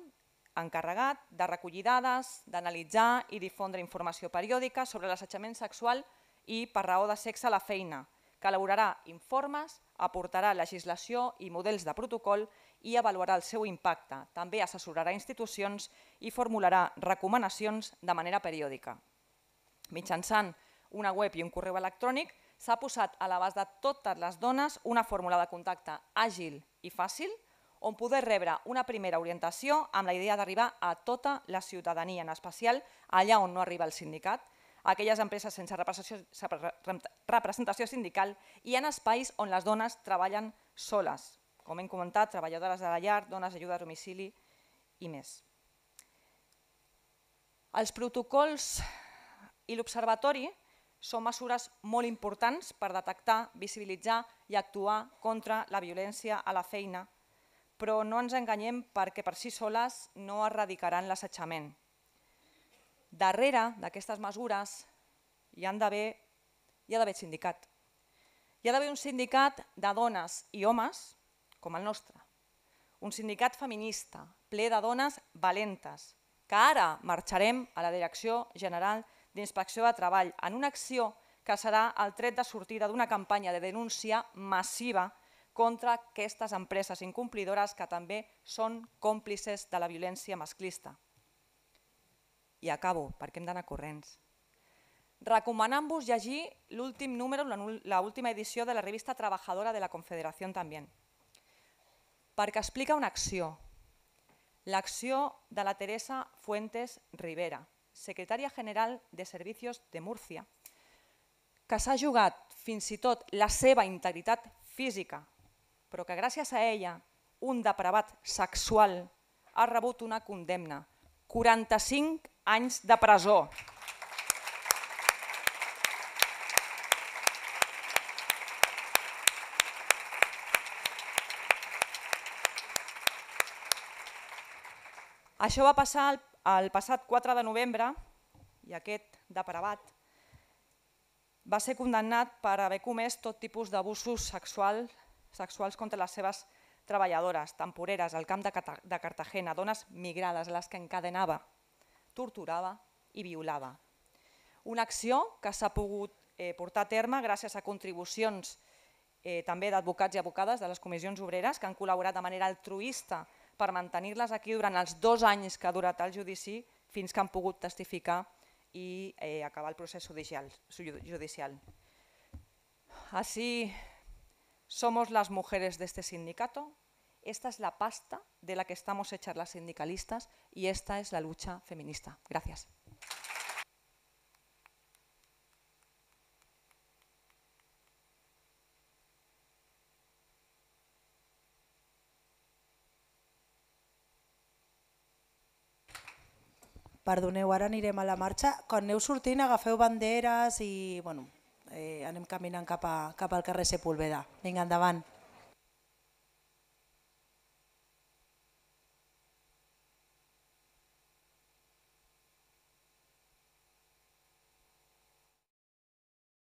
[SPEAKER 8] encarregat de recollir dades, d'analitzar i difondre informació periòdica sobre l'assetjament sexual i per raó de sexe a la feina, que elaborarà informes, aportarà legislació i models de protocol i avaluarà el seu impacte. També assessorarà institucions i formularà recomanacions de manera periòdica. Mitjançant una web i un correu electrònic s'ha posat a l'abast de totes les dones una fórmula de contacte àgil i fàcil on poder rebre una primera orientació amb la idea d'arribar a tota la ciutadania, en especial allà on no arriba el sindicat, aquelles empreses sense representació sindical i en espais on les dones treballen soles, com hem comentat, treballadores de la llar, dones d'ajuda a domicili i més. Els protocols i l'observatori són mesures molt importants per detectar, visibilitzar i actuar contra la violència a la feina, però no ens enganyem perquè per si soles no erradicaran l'assetjament. Darrere d'aquestes mesures hi ha d'haver sindicat. Hi ha d'haver un sindicat de dones i homes com el nostre, un sindicat feminista, ple de dones valentes, que ara marxarem a la Direcció General d'Inspecció de Treball en una acció que serà el tret de sortida d'una campanya de denúncia massiva contra aquestes empreses incomplidores que també són còmplices de la violència masclista. I acabo, perquè hem d'anar corrents. Recomanant-vos llegir l'últim número, l'última edició de la revista Trabajadora de la Confederación també, perquè explica una acció, l'acció de la Teresa Fuentes Rivera, secretària general de Servicios de Múrcia, que s'ha jugat fins i tot la seva integritat física, però que gràcies a ella un depravat sexual ha rebut una condemna, 45 anys de presó. Això va passar el passat 4 de novembre i aquest depravat va ser condemnat per haver comès tot tipus d'abusos sexuals contra les seves treballadores, temporeres, al camp de Cartagena, dones migrades a les que encadenava, torturava i violava. Una acció que s'ha pogut portar a terme gràcies a contribucions també d'advocats i advocades de les comissions obreres que han col·laborat de manera altruista per mantenir-les aquí durant els 2 anys que ha durat el judici fins que han pogut testificar y acabar el proceso judicial. Así somos las mujeres de este sindicato, esta es la pasta de la que estamos hechas las sindicalistas y esta es la lucha feminista. Gracias.
[SPEAKER 6] Perdoneu, ara anirem a la marxa. Quan aneu sortint agafeu banderes i anem caminant cap al carrer Sepúlveda. Vinga, endavant.